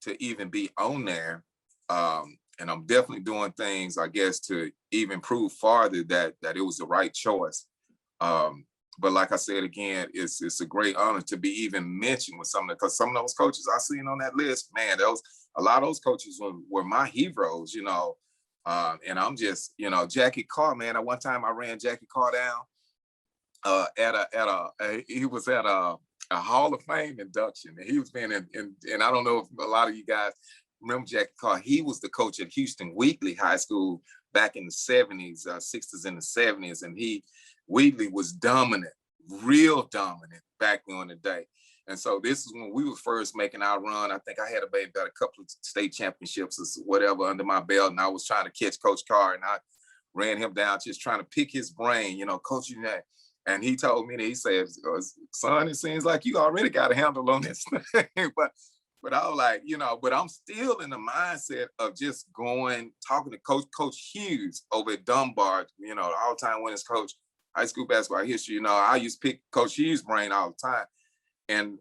to even be on there. And I'm definitely doing things, I guess, to even prove farther that it was the right choice. But like I said again, it's a great honor to be even mentioned with because some of those coaches I seen on that list, man, a lot of those coaches were my heroes, and I'm just, Jackie Carr, man. At one time I ran Jackie Carr down he was at a Hall of Fame induction, and he was being and I don't know if a lot of you guys remember Jackie Carr. He was the coach at Houston Wheatley High School back in the 70s, 60s and the 70s, and Wheatley was dominant, real dominant back in the day. And so this is when we were first making our run. I think I had about a couple of state championships or whatever under my belt, and I was trying to catch Coach Carr, and I ran him down just trying to pick his brain, Coach, and he told me, that he said, son, it seems like you already got a handle on this thing. But I was like, but I'm still in the mindset of just talking to Coach Hughes over at Dunbar, the all-time winners coach, high school basketball history. I used to pick Coach Hughes' brain all the time. And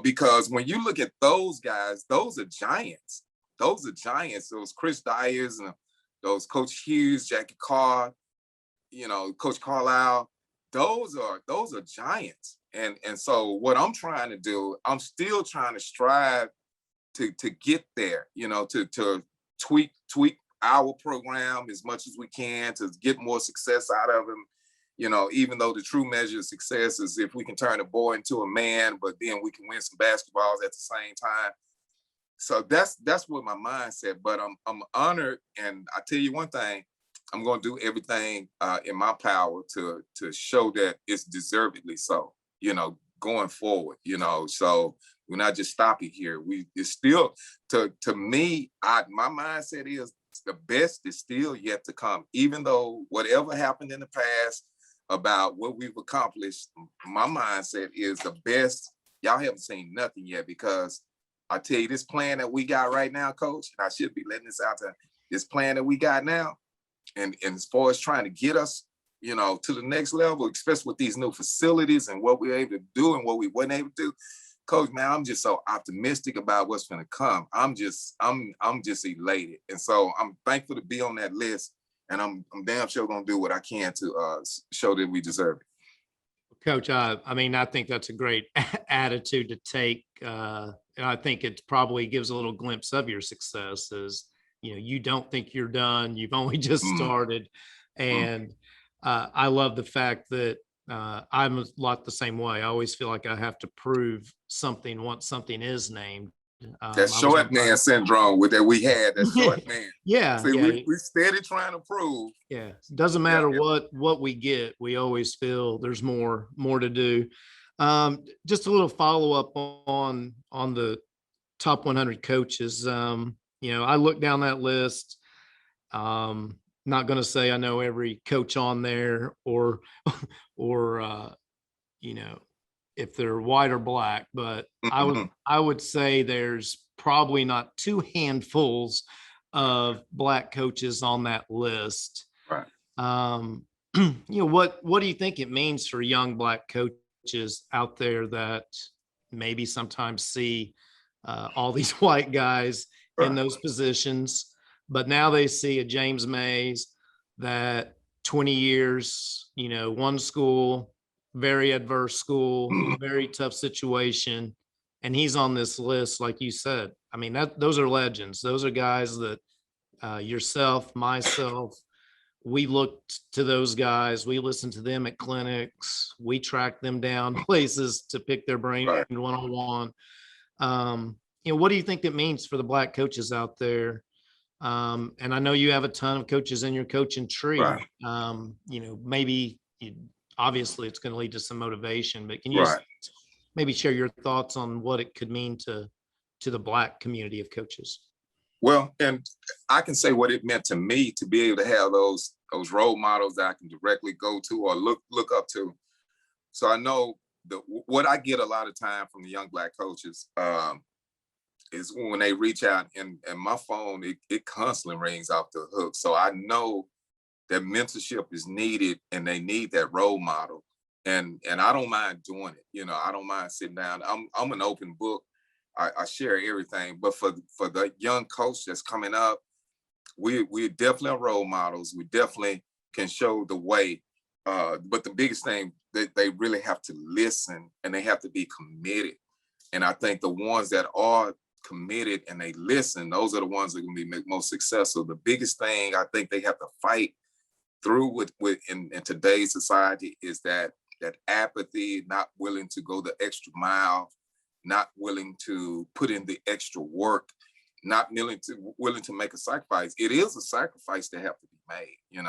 because when you look at those guys, those are giants. Those are giants. Those Chris Dyers and those Coach Hughes, Jackie Carr, Coach Carlisle, those are giants. And so what I'm trying to do, I'm still trying to strive to get there, to tweak our program as much as we can to get more success out of them. Even though the true measure of success is if we can turn a boy into a man, but then we can win some basketballs at the same time. So that's what my mindset. But I'm honored, and I tell you one thing, I'm going to do everything in my power to show that it's deservedly so, going forward, so we're not just stopping here. It's still, to me, my mindset is the best is still yet to come. Even though whatever happened in the past about what we've accomplished, my mindset is the best. Y'all haven't seen nothing yet, because I tell you, this plan that we got right now, Coach, and I should be letting this out there, this plan that we got now, and as far as trying to get us, to the next level, especially with these new facilities and what we're able to do and what we weren't able to do, Coach, man, I'm just so optimistic about what's going to come. I'm just elated, and so I'm thankful to be on that list, and I'm damn sure going to do what I can to show that we deserve it. Coach, I think that's a great attitude to take. And I think it probably gives a little glimpse of your success is, you don't think you're done. You've only just started. And I love the fact that I'm a lot the same way. I always feel like I have to prove something once something is named. That short man syndrome that we had, that short man. Yeah. See, yeah. we steady trying to prove. Yeah. It doesn't matter what we get. We always feel there's more to do. Just a little follow-up on the top 100 coaches. I look down that list. Not going to say I know every coach on there or if they're white or black, but I would say there's probably not two handfuls of black coaches on that list. Right. What do you think it means for young Black coaches out there that maybe sometimes see all these white guys in those positions, but now they see a James Mays that 20 years, one school, very adverse school, very tough situation, and he's on this list, like you said. I mean, those are legends. Those are guys that yourself, myself, we looked to those guys. We listened to them at clinics. We tracked them down places to pick their brain one-on-one. What do you think it means for the Black coaches out there? And I know you have a ton of coaches in your coaching tree. Maybe obviously it's going to lead to some motivation, but can you maybe share your thoughts on what it could mean to the Black community of coaches? Well, and I can say what it meant to me to be able to have those role models that I can directly go to or look up to. So I know what I get a lot of time from the young Black coaches is when they reach out, and my phone, it constantly rings off the hook. So I know that mentorship is needed and they need that role model. And I don't mind doing it. I don't mind sitting down. I'm an open book. I share everything, but for the young coach that's coming up, we're definitely role models. We definitely can show the way. But the biggest thing that they really have to listen and they have to be committed. And I think the ones that are committed and they listen, those are the ones that are going to be most successful. The biggest thing I think they have to fight through with in today's society is that apathy, not willing to go the extra mile, not willing to put in the extra work, not willing to make a sacrifice. It is a sacrifice that have to be made, and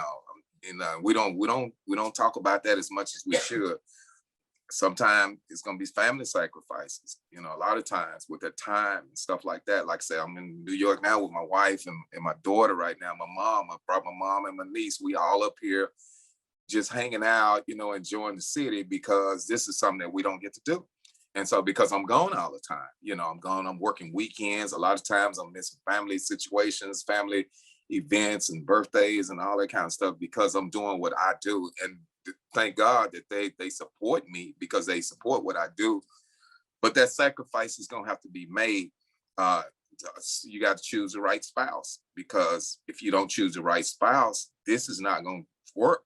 we don't talk about that as much as we should. Sometimes it's going to be family sacrifices, a lot of times with their time and stuff like that. Like I say, I'm in New York now with my wife and my daughter right now. My mom, I brought my mom and my niece. We all up here just hanging out, enjoying the city, because this is something that we don't get to do. And so because I'm gone all the time, I'm working weekends. A lot of times I'm missing family situations, family events and birthdays and all that kind of stuff because I'm doing what I do. And thank God that they support me because they support what I do. But that sacrifice is going to have to be made. You got to choose the right spouse, because if you don't choose the right spouse, this is not going to work.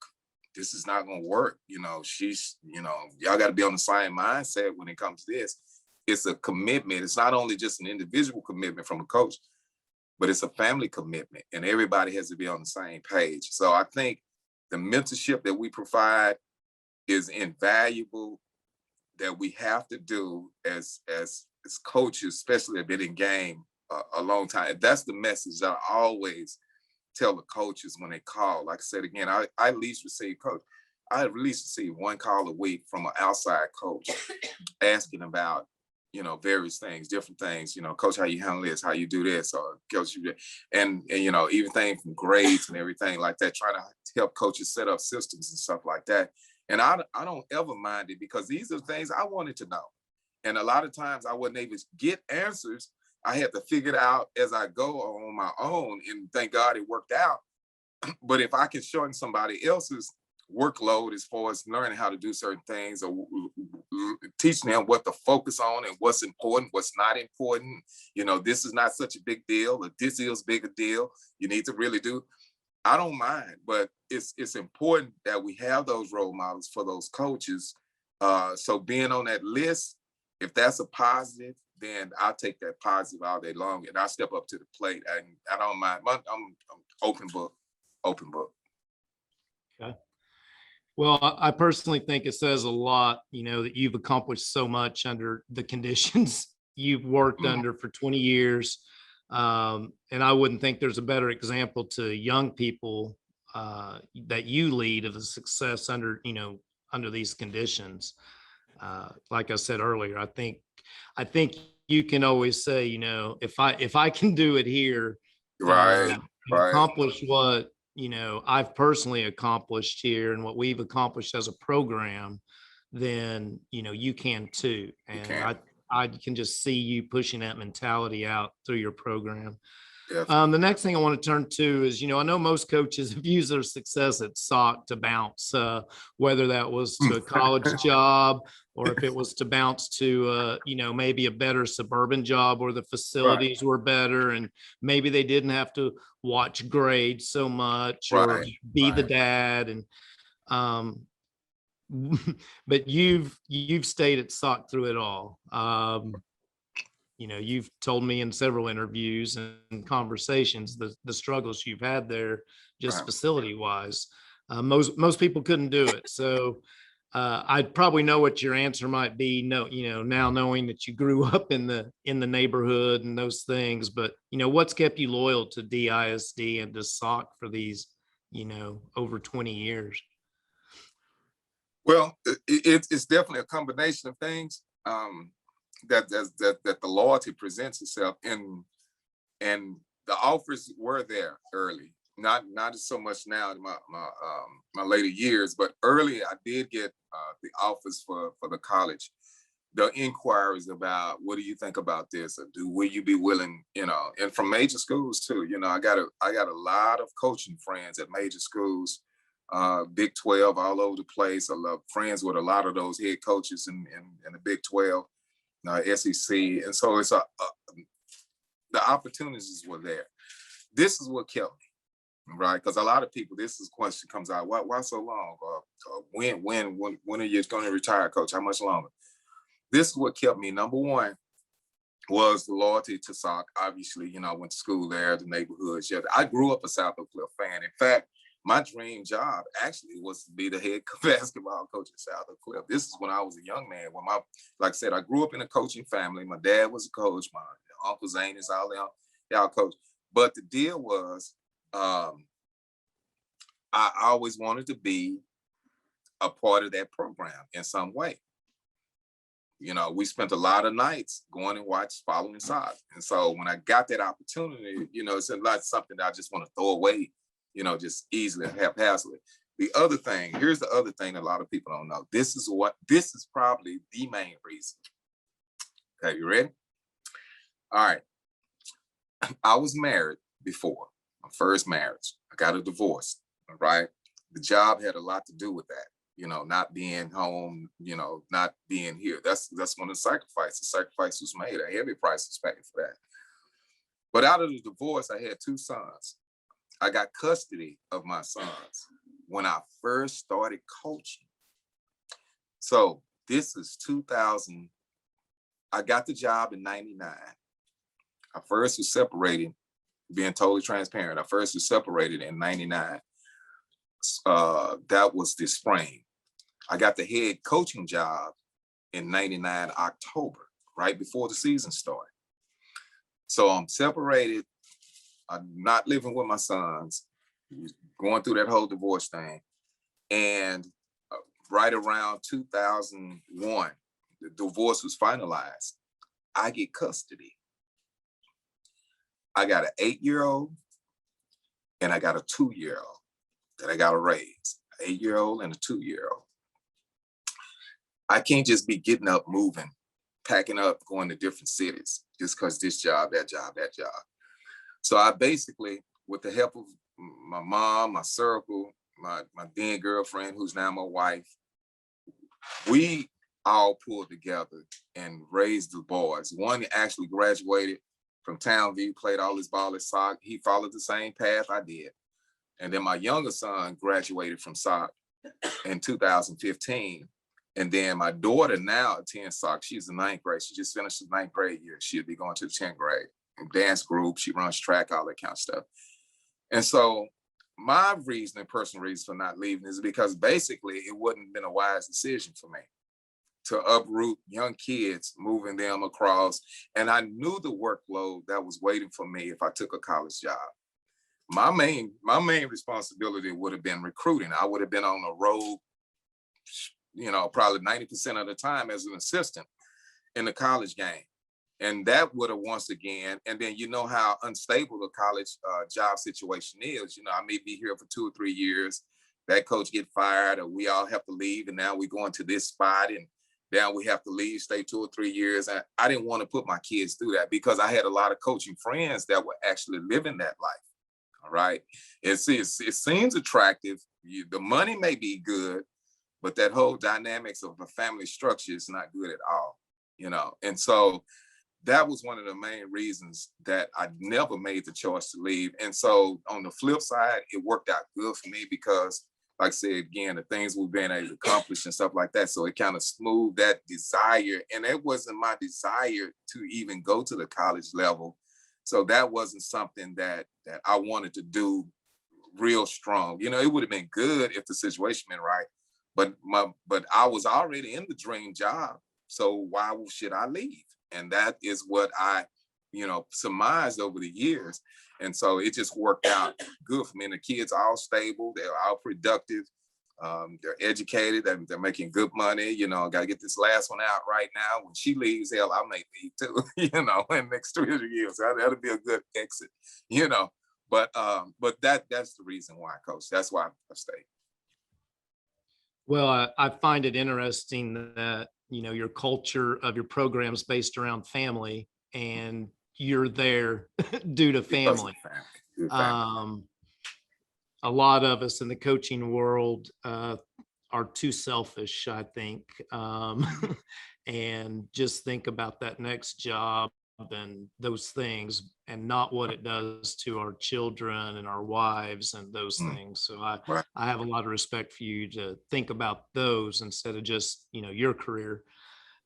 This is not going to work. Y'all got to be on the same mindset when it comes to this. It's a commitment. It's not only just an individual commitment from a coach, but it's a family commitment, and everybody has to be on the same page. So I think the mentorship that we provide is invaluable, that we have to do as coaches, especially have been in game a long time. That's the message that I always tell the coaches when they call. Like I said, again, I at least receive one call a week from an outside coach asking about, various things, different things, coach, how you handle this, how you do this, or coach, and even things from grades and everything like that, trying to help coaches set up systems and stuff like that. And I don't ever mind it, because these are things I wanted to know. And a lot of times I wasn't able to get answers. I had to figure it out as I go on my own, and thank God it worked out. But if I can shorten somebody else's workload as far as learning how to do certain things, or teaching them what to focus on and what's important, what's not important, this is not such a big deal, or this is a bigger deal, you need to really do. I don't mind, but it's important that we have those role models for those coaches. So being on that list, if that's a positive, then I'll take that positive all day long, and I step up to the plate. And I don't mind. I'm open book. Okay. Well, I personally think it says a lot, that you've accomplished so much under the conditions you've worked under for 20 years. And I wouldn't think there's a better example to young people that you lead of the success under these conditions. Like I said earlier, I think you can always say, if I can do it here, right. accomplish what I've personally accomplished here and what we've accomplished as a program, then you can too. And I can just see you pushing that mentality out through your program. Definitely. The next thing I want to turn to is, I know most coaches have used their success at SOC to bounce, whether that was to a college job or if it was to bounce to, maybe a better suburban job where the facilities were better and maybe they didn't have to watch grades so much or Right. be the Right. dad. And but you've stayed at SOC through it all. You've told me in several interviews and conversations the struggles you've had there, just Right. facility wise. Most people couldn't do it. So I'd probably know what your answer might be. No, now knowing that you grew up in the neighborhood and those things, but what's kept you loyal to DISD and to SOC for these, over 20 years? Well, it's definitely a combination of things. That the loyalty presents itself and the offers were there early, not so much now in my later years, but early I did get the offers for the college, the inquiries about what do you think about this, or will you be willing, and from major schools too. I got a lot of coaching friends at major schools, Big 12 all over the place. I love friends with a lot of those head coaches in the Big 12. SEC, and so it's the opportunities were there. This is what kept me, right? Because a lot of people, this is question comes out: why so long? Or when are you going to retire, coach? How much longer? This is what kept me. Number one was the loyalty to SOC. Obviously, I went to school there, the neighborhoods. Yeah, I grew up a South Oak Cliff fan. In fact, my dream job actually was to be the head basketball coach at South Oak Cliff. This is when I was a young man. Like I said, I grew up in a coaching family. My dad was a coach. My Uncle Zane is all y'all coach. But the deal was, I always wanted to be a part of that program in some way. We spent a lot of nights going and following SOC. And so when I got that opportunity, it's not something that I just want to throw away, just easily and haphazardly. Here's the other thing that a lot of people don't know. This is probably the main reason. Okay, you ready? All right. I was married before, my first marriage. I got a divorce, all right? The job had a lot to do with that, not being home, not being here. That's one of the sacrifices. The sacrifice was made, a heavy price was paid for that. But out of the divorce, I had 2 sons. I got custody of my sons when I first started coaching. So this is 2000. I got the job in 99. I first was separated, being totally transparent. I first was separated in 99. That was this spring. I got the head coaching job in 99 October, right before the season started. So I'm separated. I'm not living with my sons, going through that whole divorce thing. And right around 2001, the divorce was finalized. I get custody. I got an 8-year-old and I got a 2-year-old that I got to raise, an 8-year-old and a 2-year-old. I can't just be getting up, moving, packing up, going to different cities just because this job, that job, that job. So I basically, with the help of my mom, my circle, my then girlfriend, who's now my wife, we all pulled together and raised the boys. One actually graduated from Townview, played all his ball at SOC. He followed the same path I did. And then my younger son graduated from SOC in 2015. And then my daughter now attends SOC. She's in 9th grade. She just finished the 9th grade year. She'll be going to the 10th grade. Dance group, she runs track, all that kind of stuff. And so my personal reason for not leaving is because basically it wouldn't have been a wise decision for me to uproot young kids, moving them across. And I knew the workload that was waiting for me if I took a college job. My main responsibility would have been recruiting. I would have been on the road, probably 90% of the time as an assistant in the college game. And that would have once again, and then how unstable the college job situation is. I may be here for 2 or 3 years, that coach get fired, or we all have to leave, and now we're going to this spot, and Now we have to leave, stay 2 or 3 years. And I didn't want to put my kids through that because I had a lot of coaching friends that were actually living that life. All right. It seems attractive. The money may be good, but that whole dynamics of the family structure is not good at all, And so that was one of the main reasons that I never made the choice to leave. And so on the flip side, it worked out good for me because, like I said, again, the things we've been able to accomplish and stuff like that. So it kind of smoothed that desire. And it wasn't my desire to even go to the college level. So that wasn't something that I wanted to do real strong. It would have been good if the situation been right. But I was already in the dream job. So why should I leave? And that is what I, surmised over the years. And so it just worked out good for me. And the kids are all stable. They're all productive. They're educated. They're making good money. Got to get this last one out right now. When she leaves, hell, I may leave too, in the next 3 years. That'll be a good exit, But that's the reason why, Coach. That's why I stayed. Well, I find it interesting that, your culture of your programs based around family, and you're there due to family. A lot of us in the coaching world are too selfish, I think, and just think about that next job and those things, and not what it does to our children and our wives and those things. So I have a lot of respect for you to think about those instead of just, your career.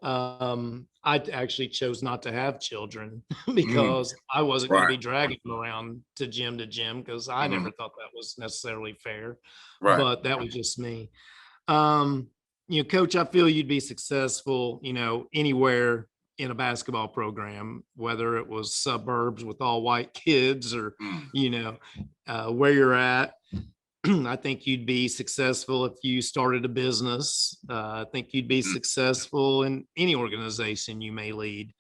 I actually chose not to have children because I wasn't going to be dragging them around to gym because I never thought that was necessarily fair. But that was just me. Coach, I feel you'd be successful, anywhere in a basketball program, whether it was suburbs with all white kids or, where you're at. I think you'd be successful if you started a business. I think you'd be successful in any organization you may lead.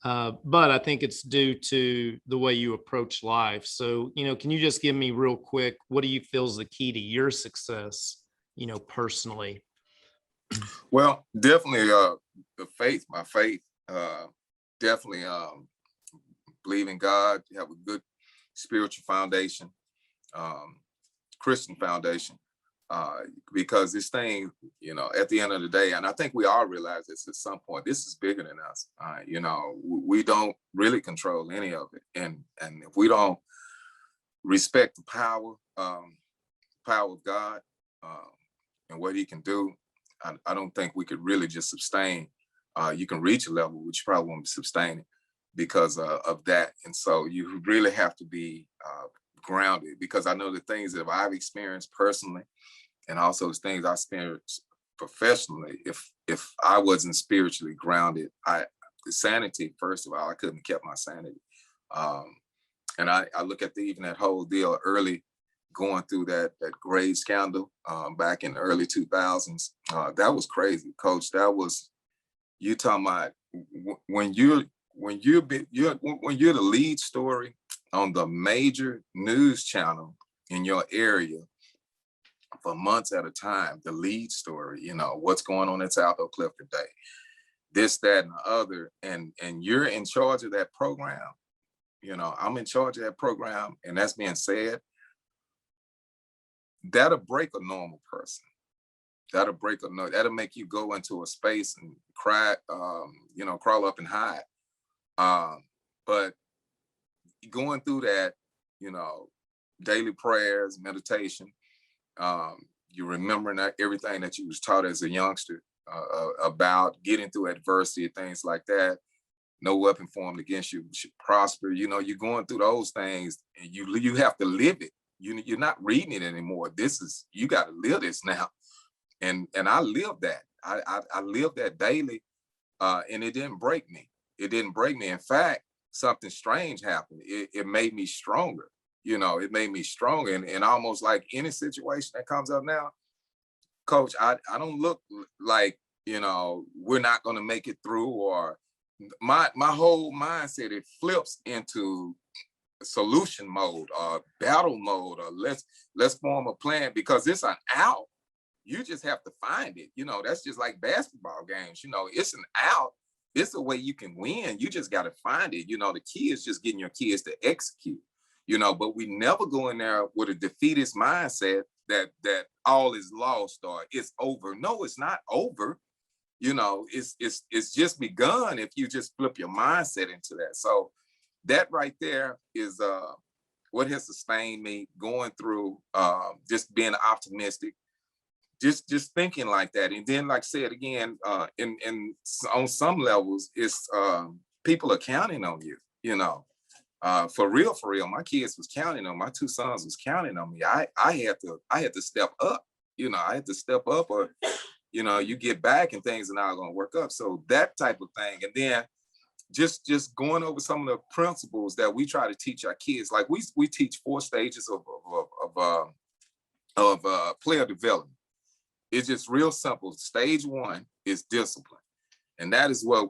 But I think it's due to the way you approach life. So, can you just give me real quick, what do you feel is the key to your success, personally? Well, definitely my faith, definitely believe in God, have a good spiritual foundation, Christian foundation, because this thing, at the end of the day, and I think we all realize this at some point, this is bigger than us. We don't really control any of it. And if we don't respect the power of God and what he can do, I don't think we could really just sustain. You can reach a level, which you probably won't sustain it because of that. And so you really have to be grounded, because I know the things that I've experienced personally, and also the things I experienced professionally. If I wasn't spiritually grounded, sanity, first of all, I couldn't have kept my sanity. And I look at even that whole deal early, going through that grade scandal back in the early 2000s. That was crazy, Coach. That was, you talking about when you're the lead story on the major news channel in your area for months at a time, the lead story, what's going on in South Oak Cliff today, this, that, and the other, and you're in charge of that program. I'm in charge of that program, and that's being said, that'll break a normal person. That'll make you go into a space and cry, crawl up and hide. But going through that, daily prayers, meditation, you remembering everything that you was taught as a youngster about getting through adversity, things like that. No weapon formed against you should prosper. You're going through those things, and you have to live it. You're not reading it anymore. You got to live this now. And I lived that. I lived that daily, and it didn't break me. In fact, something strange happened. It made me stronger. It made me stronger. And almost like any situation that comes up now, Coach, I don't look like, we're not going to make it through, or my whole mindset, it flips into solution mode or battle mode, or let's form a plan, because it's an out. You just have to find it. That's just like basketball games. It's an out. It's a way you can win. You just got to find it. The key is just getting your kids to execute. But we never go in there with a defeatist mindset that all is lost or it's over. No, it's not over. It's just begun if you just flip your mindset into that. So that right there is what has sustained me going through just being optimistic, just thinking like that. And then, like I said again, in on some levels, it's people are counting on you. For real, my kids was counting on, my two sons was counting on me. I had to step up. I had to step up, or you get back and things are not going to work up. So that type of thing. And then just going over some of the principles that we try to teach our kids. Like we teach 4 stages of player development. It's just real simple. Stage 1 is discipline. And that is what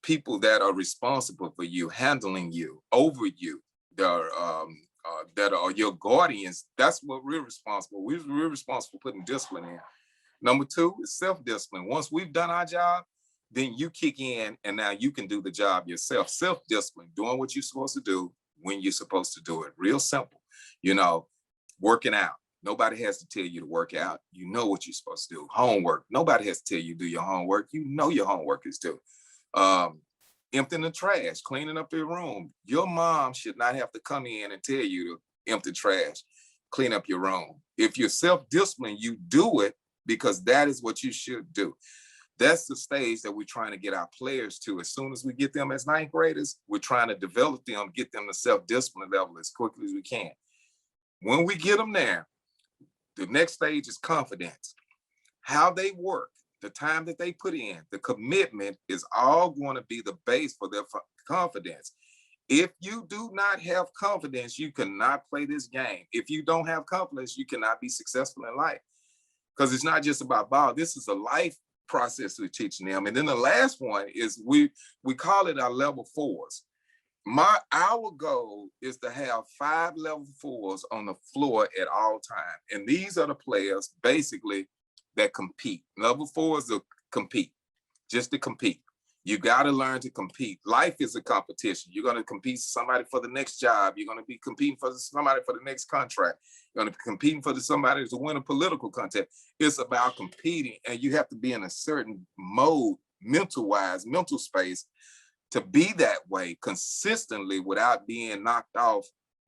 people that are responsible for you, handling you, over you, that are your guardians, that's what we're responsible. We're responsible for putting discipline in. Number 2 is self-discipline. Once we've done our job, then you kick in and now you can do the job yourself. Self-discipline, doing what you're supposed to do when you're supposed to do it. Real simple. Working out. Nobody has to tell you to work out. You know what you're supposed to do. Homework. Nobody has to tell you to do your homework. You know your homework is due. Emptying the trash, cleaning up your room. Your mom should not have to come in and tell you to empty trash, clean up your room. If you're self-disciplined, you do it because that is what you should do. That's the stage that we're trying to get our players to. As soon as we get them as 9th graders, we're trying to develop them, get them to self-discipline level as quickly as we can. When we get them there, the next stage is confidence. How they work, the time that they put in, the commitment is all going to be the base for their confidence. If you do not have confidence, you cannot play this game. If you don't have confidence, you cannot be successful in life. Because it's not just about ball. This is a life process we're teaching them. And then the last one is we call it our level 4s. Our goal is to have 5 level 4s on the floor at all time. And these are the players basically that compete. Level 4s to compete, just to compete. You got to learn to compete. Life is a competition. You're going to compete with somebody for the next job. You're going to be competing for somebody for the next contract. You're going to be competing for somebody to win a political contest. It's about competing, and you have to be in a certain mode, mental space, to be that way consistently without being knocked off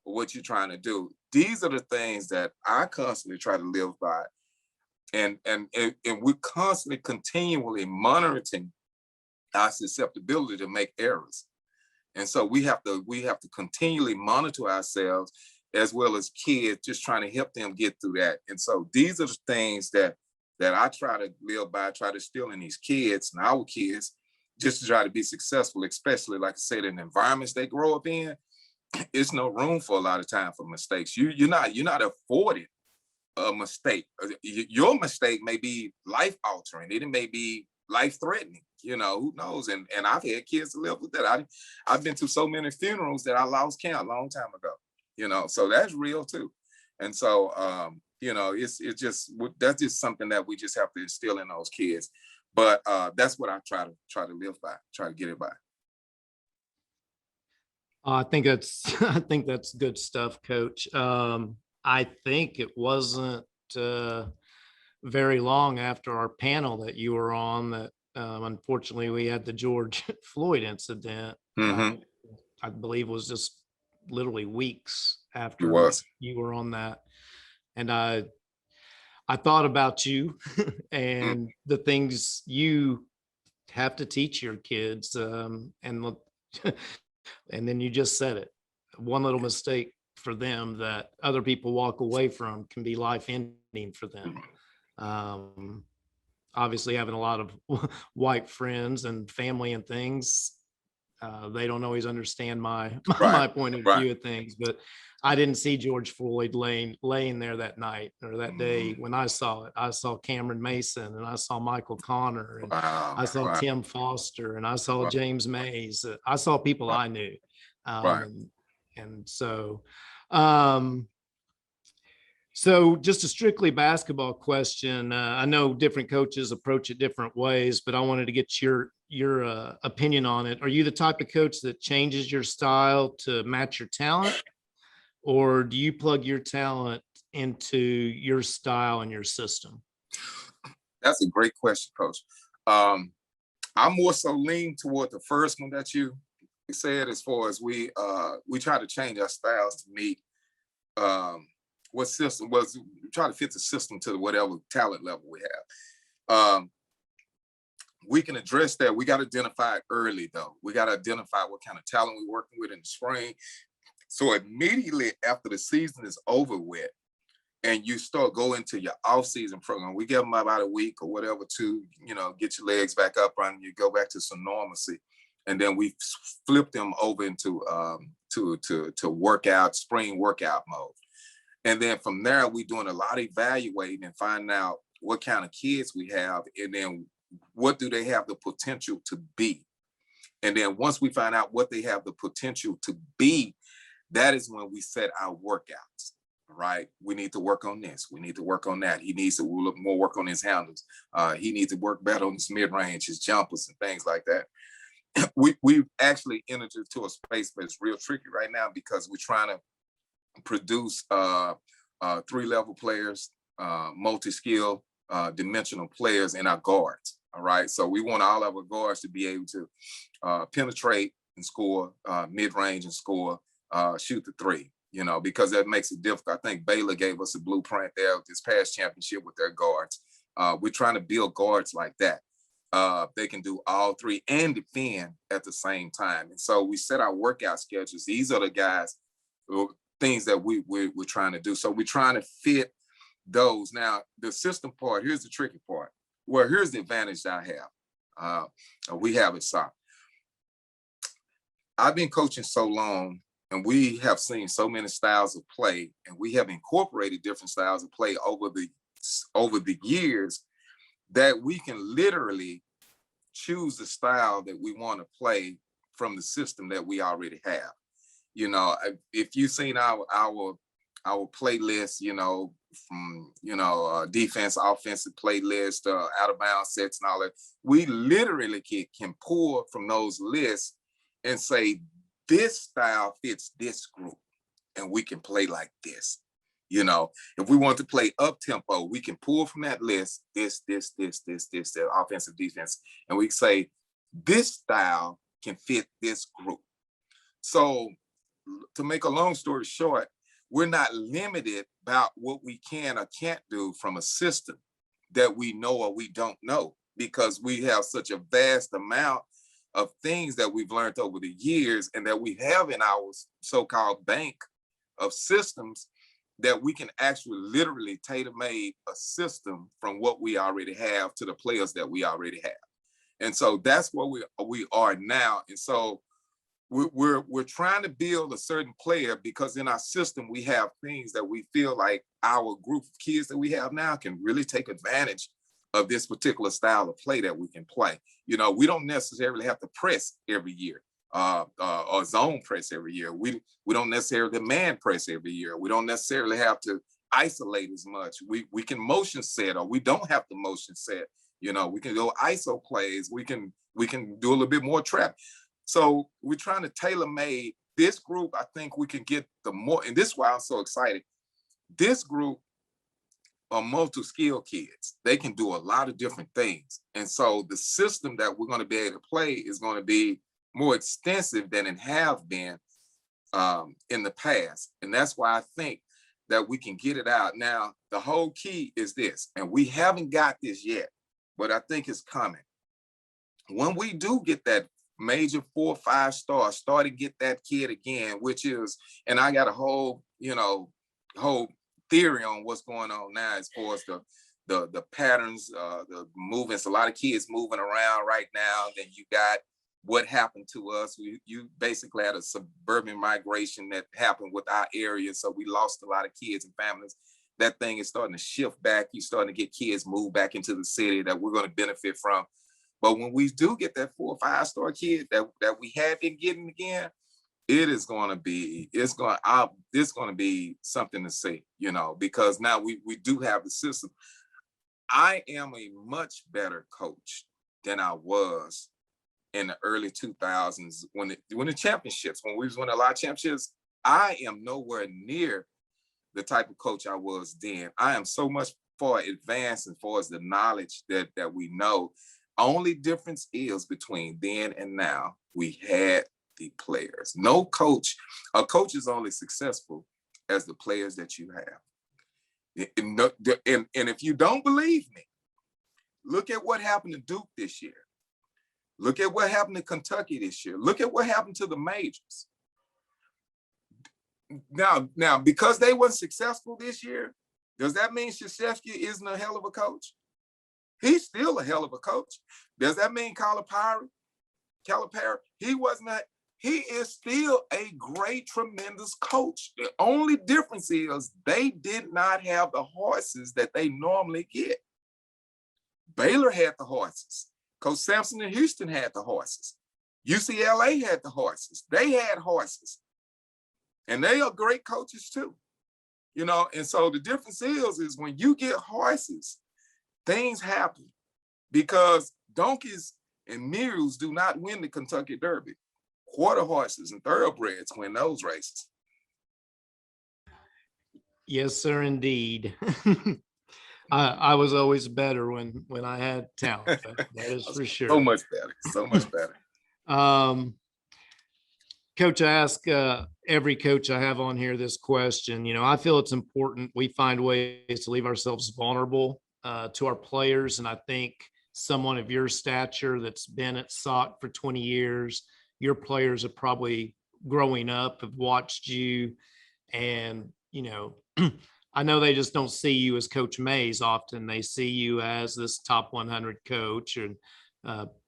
of what you're trying to do. These are the things that I constantly try to live by. And we're constantly continually monitoring our susceptibility to make errors. And so we have to continually monitor ourselves as well as kids, just trying to help them get through that. And so these are the things that I try to live by, try to instill in these kids and our kids, just to try to be successful, especially, like I said, in the environments they grow up in. It's no room for a lot of time for mistakes. You're not afforded a mistake. Your mistake may be life altering. It may be life threatening. Who knows? And I've had kids to live with that. I've been to so many funerals that I lost count a long time ago. So that's real too. And so it's just, that's just something that we just have to instill in those kids. But that's what I try to live by, try to get it by. I think that's good stuff, Coach. I think it wasn't very long after our panel that you were on that unfortunately we had the George Floyd incident. Mm-hmm. I believe it was just literally weeks after you were on that. And I thought about you and the things you have to teach your kids. And then you just said it. One little mistake for them that other people walk away from can be life-ending for them. Obviously, having a lot of white friends and family and things, they don't always understand my point of view of things. But I didn't see George Floyd laying there that night or that day when I saw it. I saw Cameron Mason and I saw Michael Connor and I saw Tim Foster and I saw James Mays. I saw people I knew. And so So just a strictly basketball question. I know different coaches approach it different ways, but I wanted to get your opinion on it. Are you the type of coach that changes your style to match your talent, or do you plug your talent into your style and your system? That's a great question, Coach. Um, I'm more so lean toward the first one that you said, as far as we try to change our styles to meet um, what system was, try to fit the system to whatever talent level we have. We can address that. We got to identify it early, though. We got to identify what kind of talent we're working with in the spring. So immediately after the season is over with, and you start going into your off-season program, we give them about a week or whatever to, get your legs back up and you go back to some normalcy. And then we flip them over into to workout, spring workout mode. And then from there, we're doing a lot of evaluating and finding out what kind of kids we have, and then what do they have the potential to be. And then once we find out what they have the potential to be, that is when we set our workouts. Right? We need to work on this. We need to work on that. He needs to look more work on his handles. He needs to work better on his mid-range, his jumpers and things like that. We've actually entered into a space that's real tricky right now, because we're trying to produce 3-level players, multi-skill, dimensional players in our guards. All right. So we want all of our guards to be able to penetrate and score, mid-range and score, shoot the three. Because that makes it difficult. I think Baylor gave us a blueprint there with this past championship with their guards. We're trying to build guards like that. They can do all three and defend at the same time. And so we set our workout schedules. These are the guys, things that we're trying to do. So we're trying to fit those. Now, the system part, here's the tricky part. Well, here's the advantage that I have. We have it, so I've been coaching so long, and we have seen so many styles of play, and we have incorporated different styles of play over the years, that we can literally choose the style that we want to play from the system that we already have. If you've seen our playlist, from defense, offensive playlist, out of bounds sets and all that, we literally can pull from those lists and say, this style fits this group, and we can play like this. If we want to play up tempo, we can pull from that list this, the offensive, defense, and we say this style can fit this group. So, to make a long story short, we're not limited about what we can or can't do from a system that we know or we don't know, because we have such a vast amount of things that we've learned over the years, and that we have in our so-called bank of systems, that we can actually literally tailor-made a system from what we already have to the players that we already have. And so that's where we are now. And so we're trying to build a certain player, because in our system we have things that we feel like our group of kids that we have now can really take advantage of this particular style of play that we can play. We don't necessarily have to press every year, or zone press every year. We don't necessarily man press every year. We don't necessarily have to isolate as much. We can motion set, or we don't have to motion set. We can go ISO plays. We can do a little bit more trap. So we're trying to tailor-made this group. I think we can get the more, and this is why I'm so excited. This group are multi-skilled kids. They can do a lot of different things. And so the system that we're going to be able to play is going to be more extensive than it have been in the past. And that's why I think that we can get it out. Now, the whole key is this, and we haven't got this yet, but I think it's coming. When we do get that major 4 or 5 star, start to get that kid again, which is, and I got a whole theory on what's going on now as far as the patterns, the movements. A lot of kids moving around right now. Then you got what happened to us. You basically had a suburban migration that happened with our area, so we lost a lot of kids and families. That thing is starting to shift back. You're starting to get kids move back into the city that we're going to benefit from. But when we do get that 4 or 5 star kid that we have been getting again, it is going to be, it's going to be something to see, you know, because now we do have the system. I am a much better coach than I was in the early 2000s when the championships, when we was winning a lot of championships. I am nowhere near the type of coach I was then. I am so much far advanced as far as the knowledge that we know. Only difference is between then and now, we had the players. No coach, a coach is only successful as the players that you have. And if you don't believe me, look at what happened to Duke this year. Look at what happened to Kentucky this year. Look at what happened to the majors. Now, because they weren't successful this year, does that mean Krzyzewski isn't a hell of a coach? He's still a hell of a coach. Does that mean Calipari, he is still a great, tremendous coach. The only difference is they did not have the horses that they normally get. Baylor had the horses. Coach Sampson in Houston had the horses. UCLA had the horses. They had horses. And they are great coaches too. You know, and so the difference is when you get horses, things happen, because donkeys and mules do not win the Kentucky Derby. Quarter horses and thoroughbreds win those races. Yes, sir, indeed. I was always better when I had talent. That is for sure. So much better. So much better. Coach, I ask every coach I have on here this question. You know, I feel it's important we find ways to leave ourselves vulnerable to our players. And I think someone of your stature that's been at SOC for 20 years, your players have probably growing up have watched you. And, you know, I know they just don't see you as Coach Mays often. They see you as this top 100 coach and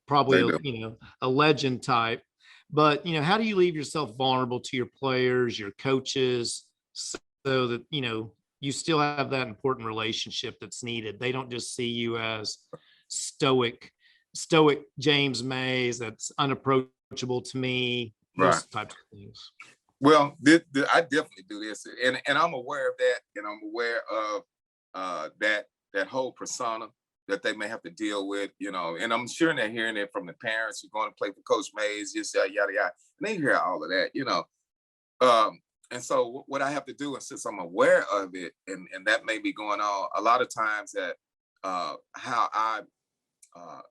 probably, you know, a legend type. But, you know, how do you leave yourself vulnerable to your players, your coaches, so that, you know, you still have that important relationship that's needed? They don't just see you as stoic James Mays that's unapproachable to me, those types of things. Well, I definitely do this, and I'm aware of that, and I'm aware of that whole persona that they may have to deal with, you know, and I'm sure they're hearing it from the parents who are going to play for Coach Mays, just yada yada, and they hear all of that, you know. And so what I have to do, and since I'm aware of it, and that may be going on, a lot of times that how I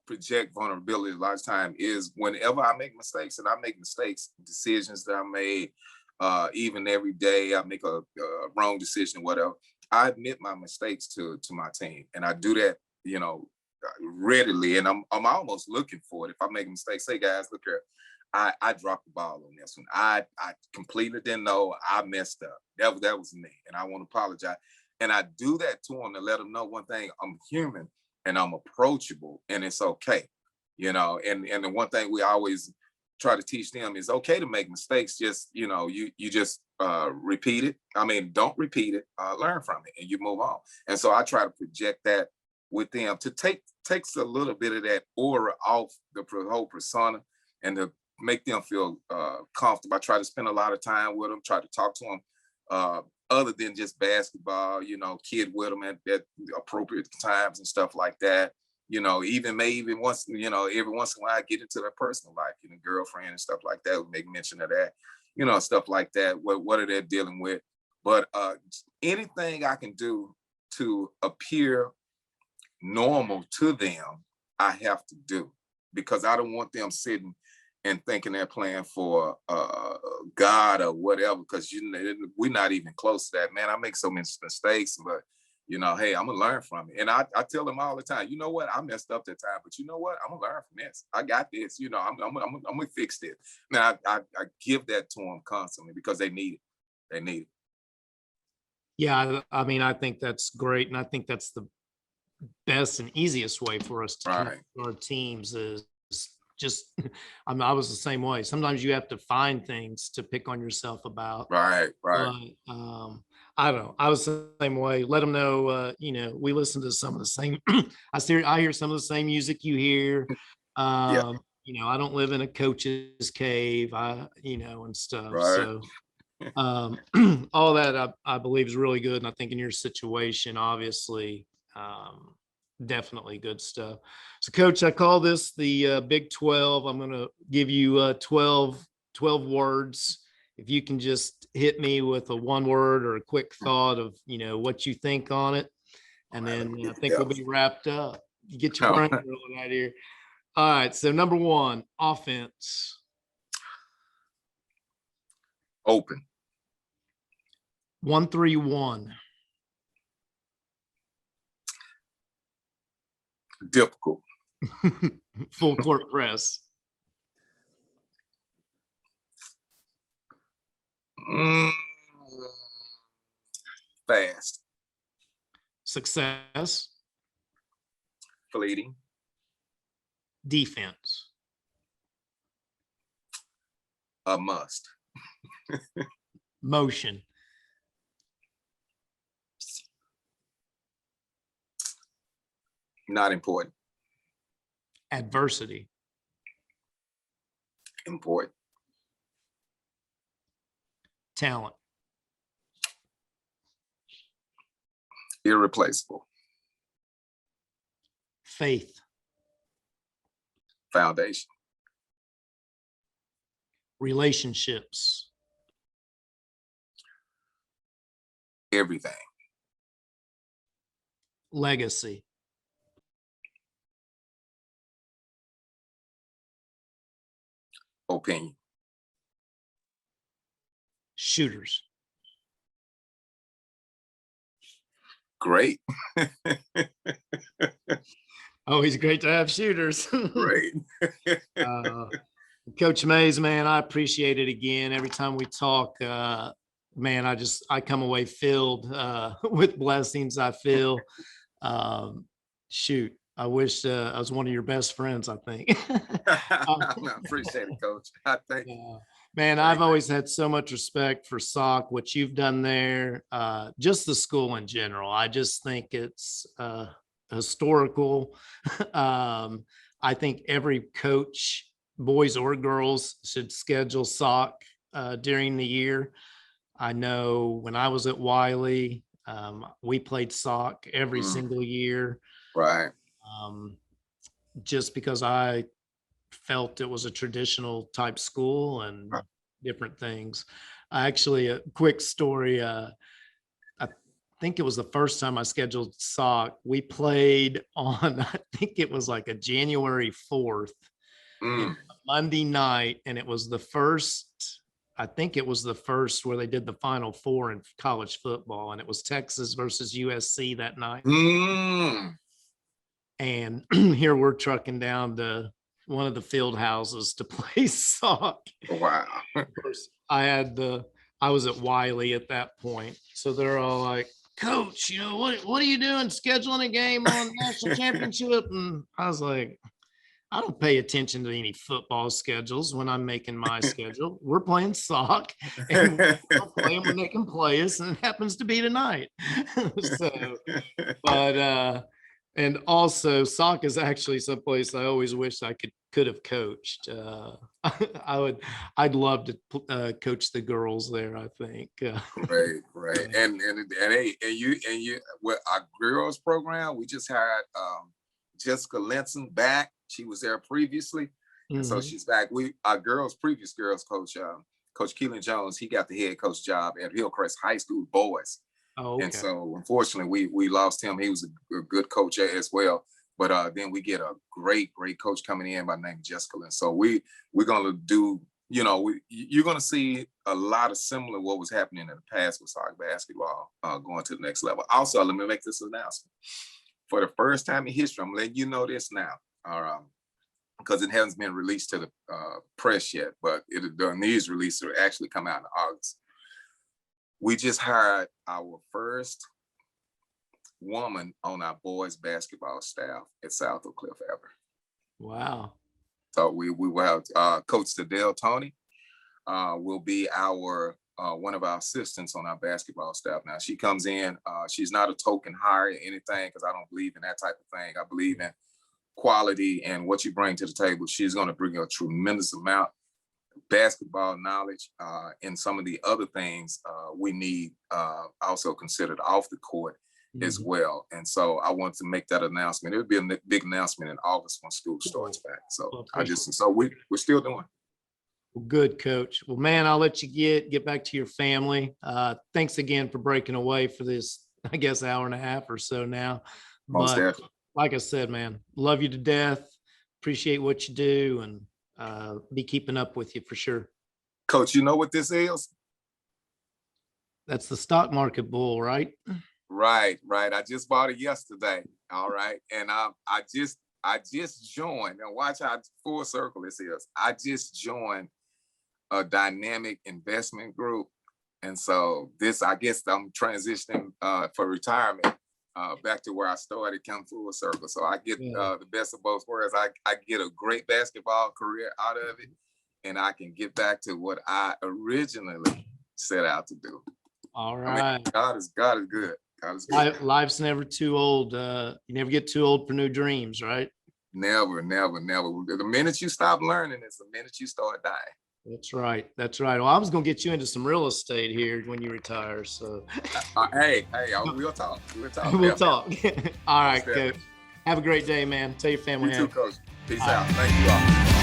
project vulnerability a lot of time is whenever I make mistakes, and I make mistakes, decisions that I made, even every day I make a wrong decision, whatever, I admit my mistakes to my team, and I do that, you know, readily, and I'm almost looking for it. If I make a mistake, say, guys, look here, I dropped the ball on this one. I completely didn't know. I messed up. That was me, and I want to apologize. And I do that to them to let them know one thing: I'm human and I'm approachable, and it's okay, you know. And the one thing we always try to teach them is okay to make mistakes. Just, you know, you just repeat it. I mean, don't repeat it. Learn from it, and you move on. And so I try to project that with them to takes a little bit of that aura off the whole persona, and to make them feel comfortable. I try to spend a lot of time with them, try to talk to them other than just basketball, you know, kid with them at appropriate times and stuff like that. You know, even once, you know, every once in a while I get into their personal life, you know, girlfriend and stuff like that, we make mention of that, you know, stuff like that. What are they dealing with? But anything I can do to appear normal to them, I have to do, because I don't want them sitting and thinking they're playing for God or whatever, because, you know, we're not even close to that, man. I make so many mistakes, but, you know, hey, I'm gonna learn from it. And I tell them all the time, you know what, I messed up that time, but you know what, I'm gonna learn from this. I got this, you know, I'm gonna fix this. Now I give that to them constantly because they need it. They need it. Yeah, I mean, I think that's great, and I think that's the best and easiest way for us to connect our teams is just, I was the same way. Sometimes you have to find things to pick on yourself about. Right. But, I don't know. I was the same way. Let them know, you know, we listen to some of the same, I hear some of the same music you hear. I don't live in a coach's cave, and stuff. Right. So all that I believe is really good. And I think in your situation, obviously, definitely good stuff. So coach, I call this the Big 12. I'm going to give you 12 words. If you can just hit me with a one word or a quick thought of, what you think on it. And All right, let then me I get think we'll together. be wrapped up. You get your brain rolling out here. All right. So number one, offense. Open. 1-3-1. Difficult. Full court press. Mm, fast. Success. Fleeting. Defense. A must. Motion. Not important. Adversity. Important. Talent. Irreplaceable. Faith. Foundation. Relationships. Everything. Legacy. Opinion. Shooters. Great. Always great to have shooters. Great. Coach Mays, man, I appreciate it again. Every time we talk, man, I come away filled with blessings. I feel, shoot, I wish I was one of your best friends, I think. I appreciate it, Coach. I think. Man, I've always had so much respect for SOC, what you've done there, just the school in general. I just think it's historical. I think every coach, boys or girls, should schedule SOC during the year. I know when I was at Wiley, we played SOC every single year. Right. Just because I felt it was a traditional type school and different things. Actually, a quick story. I think it was the first time I scheduled SOC. We played on, I think it was like a January 4th, Monday night. And it was the first, I think it was the first where they did the Final Four in college football. And it was Texas versus USC that night. And here we're trucking down to one of the field houses to play SOC. Wow. Of course, I was at Wiley at that point. So they're all like, Coach, what are you doing scheduling a game on national championship? And I was like, I don't pay attention to any football schedules when I'm making my schedule. We're playing SOC and we're playing when they can play us, and it happens to be tonight. And also SOC is actually someplace I always wish I could have coached. I'd love to coach the girls there, I think. Right. And you with our girls program, we just had Jessica Linson back. She was there previously. And so she's back. Our previous girls coach, Coach Keelan Jones, he got the head coach job at Hillcrest High School boys. Oh, okay. And so unfortunately we lost him. He was a good coach as well. But then we get a great coach coming in by the name of Jessica. And so we're gonna do, you're gonna see a lot of similar what was happening in the past with soccer basketball going to the next level. Also, let me make this announcement. For the first time in history, I'm letting you know this now, because it hasn't been released to the press yet, but the news release will actually come out in August. We just hired our first woman on our boys basketball staff at South Oak Cliff ever. Wow. So we will have Coach Tadell Tony will be our one of our assistants on our basketball staff. Now she comes in, she's not a token hire or anything, because I don't believe in that type of thing. I believe in quality and what you bring to the table. She's going to bring a tremendous amount of basketball knowledge and some of the other things we need also considered off the court as well. And so I want to make that announcement. It'll be a big announcement in August when school starts back. So we're still doing. Well, good, Coach. Well, man, I'll let you get back to your family. Thanks again for breaking away for this, I guess, hour and a half or so now. Most definitely. Like I said, man, love you to death. Appreciate what you do, and be keeping up with you for sure. Coach, you know what this is? That's the stock market bull, right? Right. I just bought it yesterday. All right. And I just joined, and watch how full circle this is. I just joined a dynamic investment group. And so I guess I'm transitioning for retirement back to where I started, come full circle. So I get the best of both worlds. I get a great basketball career out of it, and I can get back to what I originally set out to do. All right. I mean, God is good. God is good. Life's never too old. You never get too old for new dreams, right? Never. The minute you stop learning is the minute you start dying. That's right. Well, I was going to get you into some real estate here when you retire. So, hey, we'll talk. We'll talk. All right, Coach. Have a great day, man. Tell your family. You too, Coach. Peace out. Thank you all.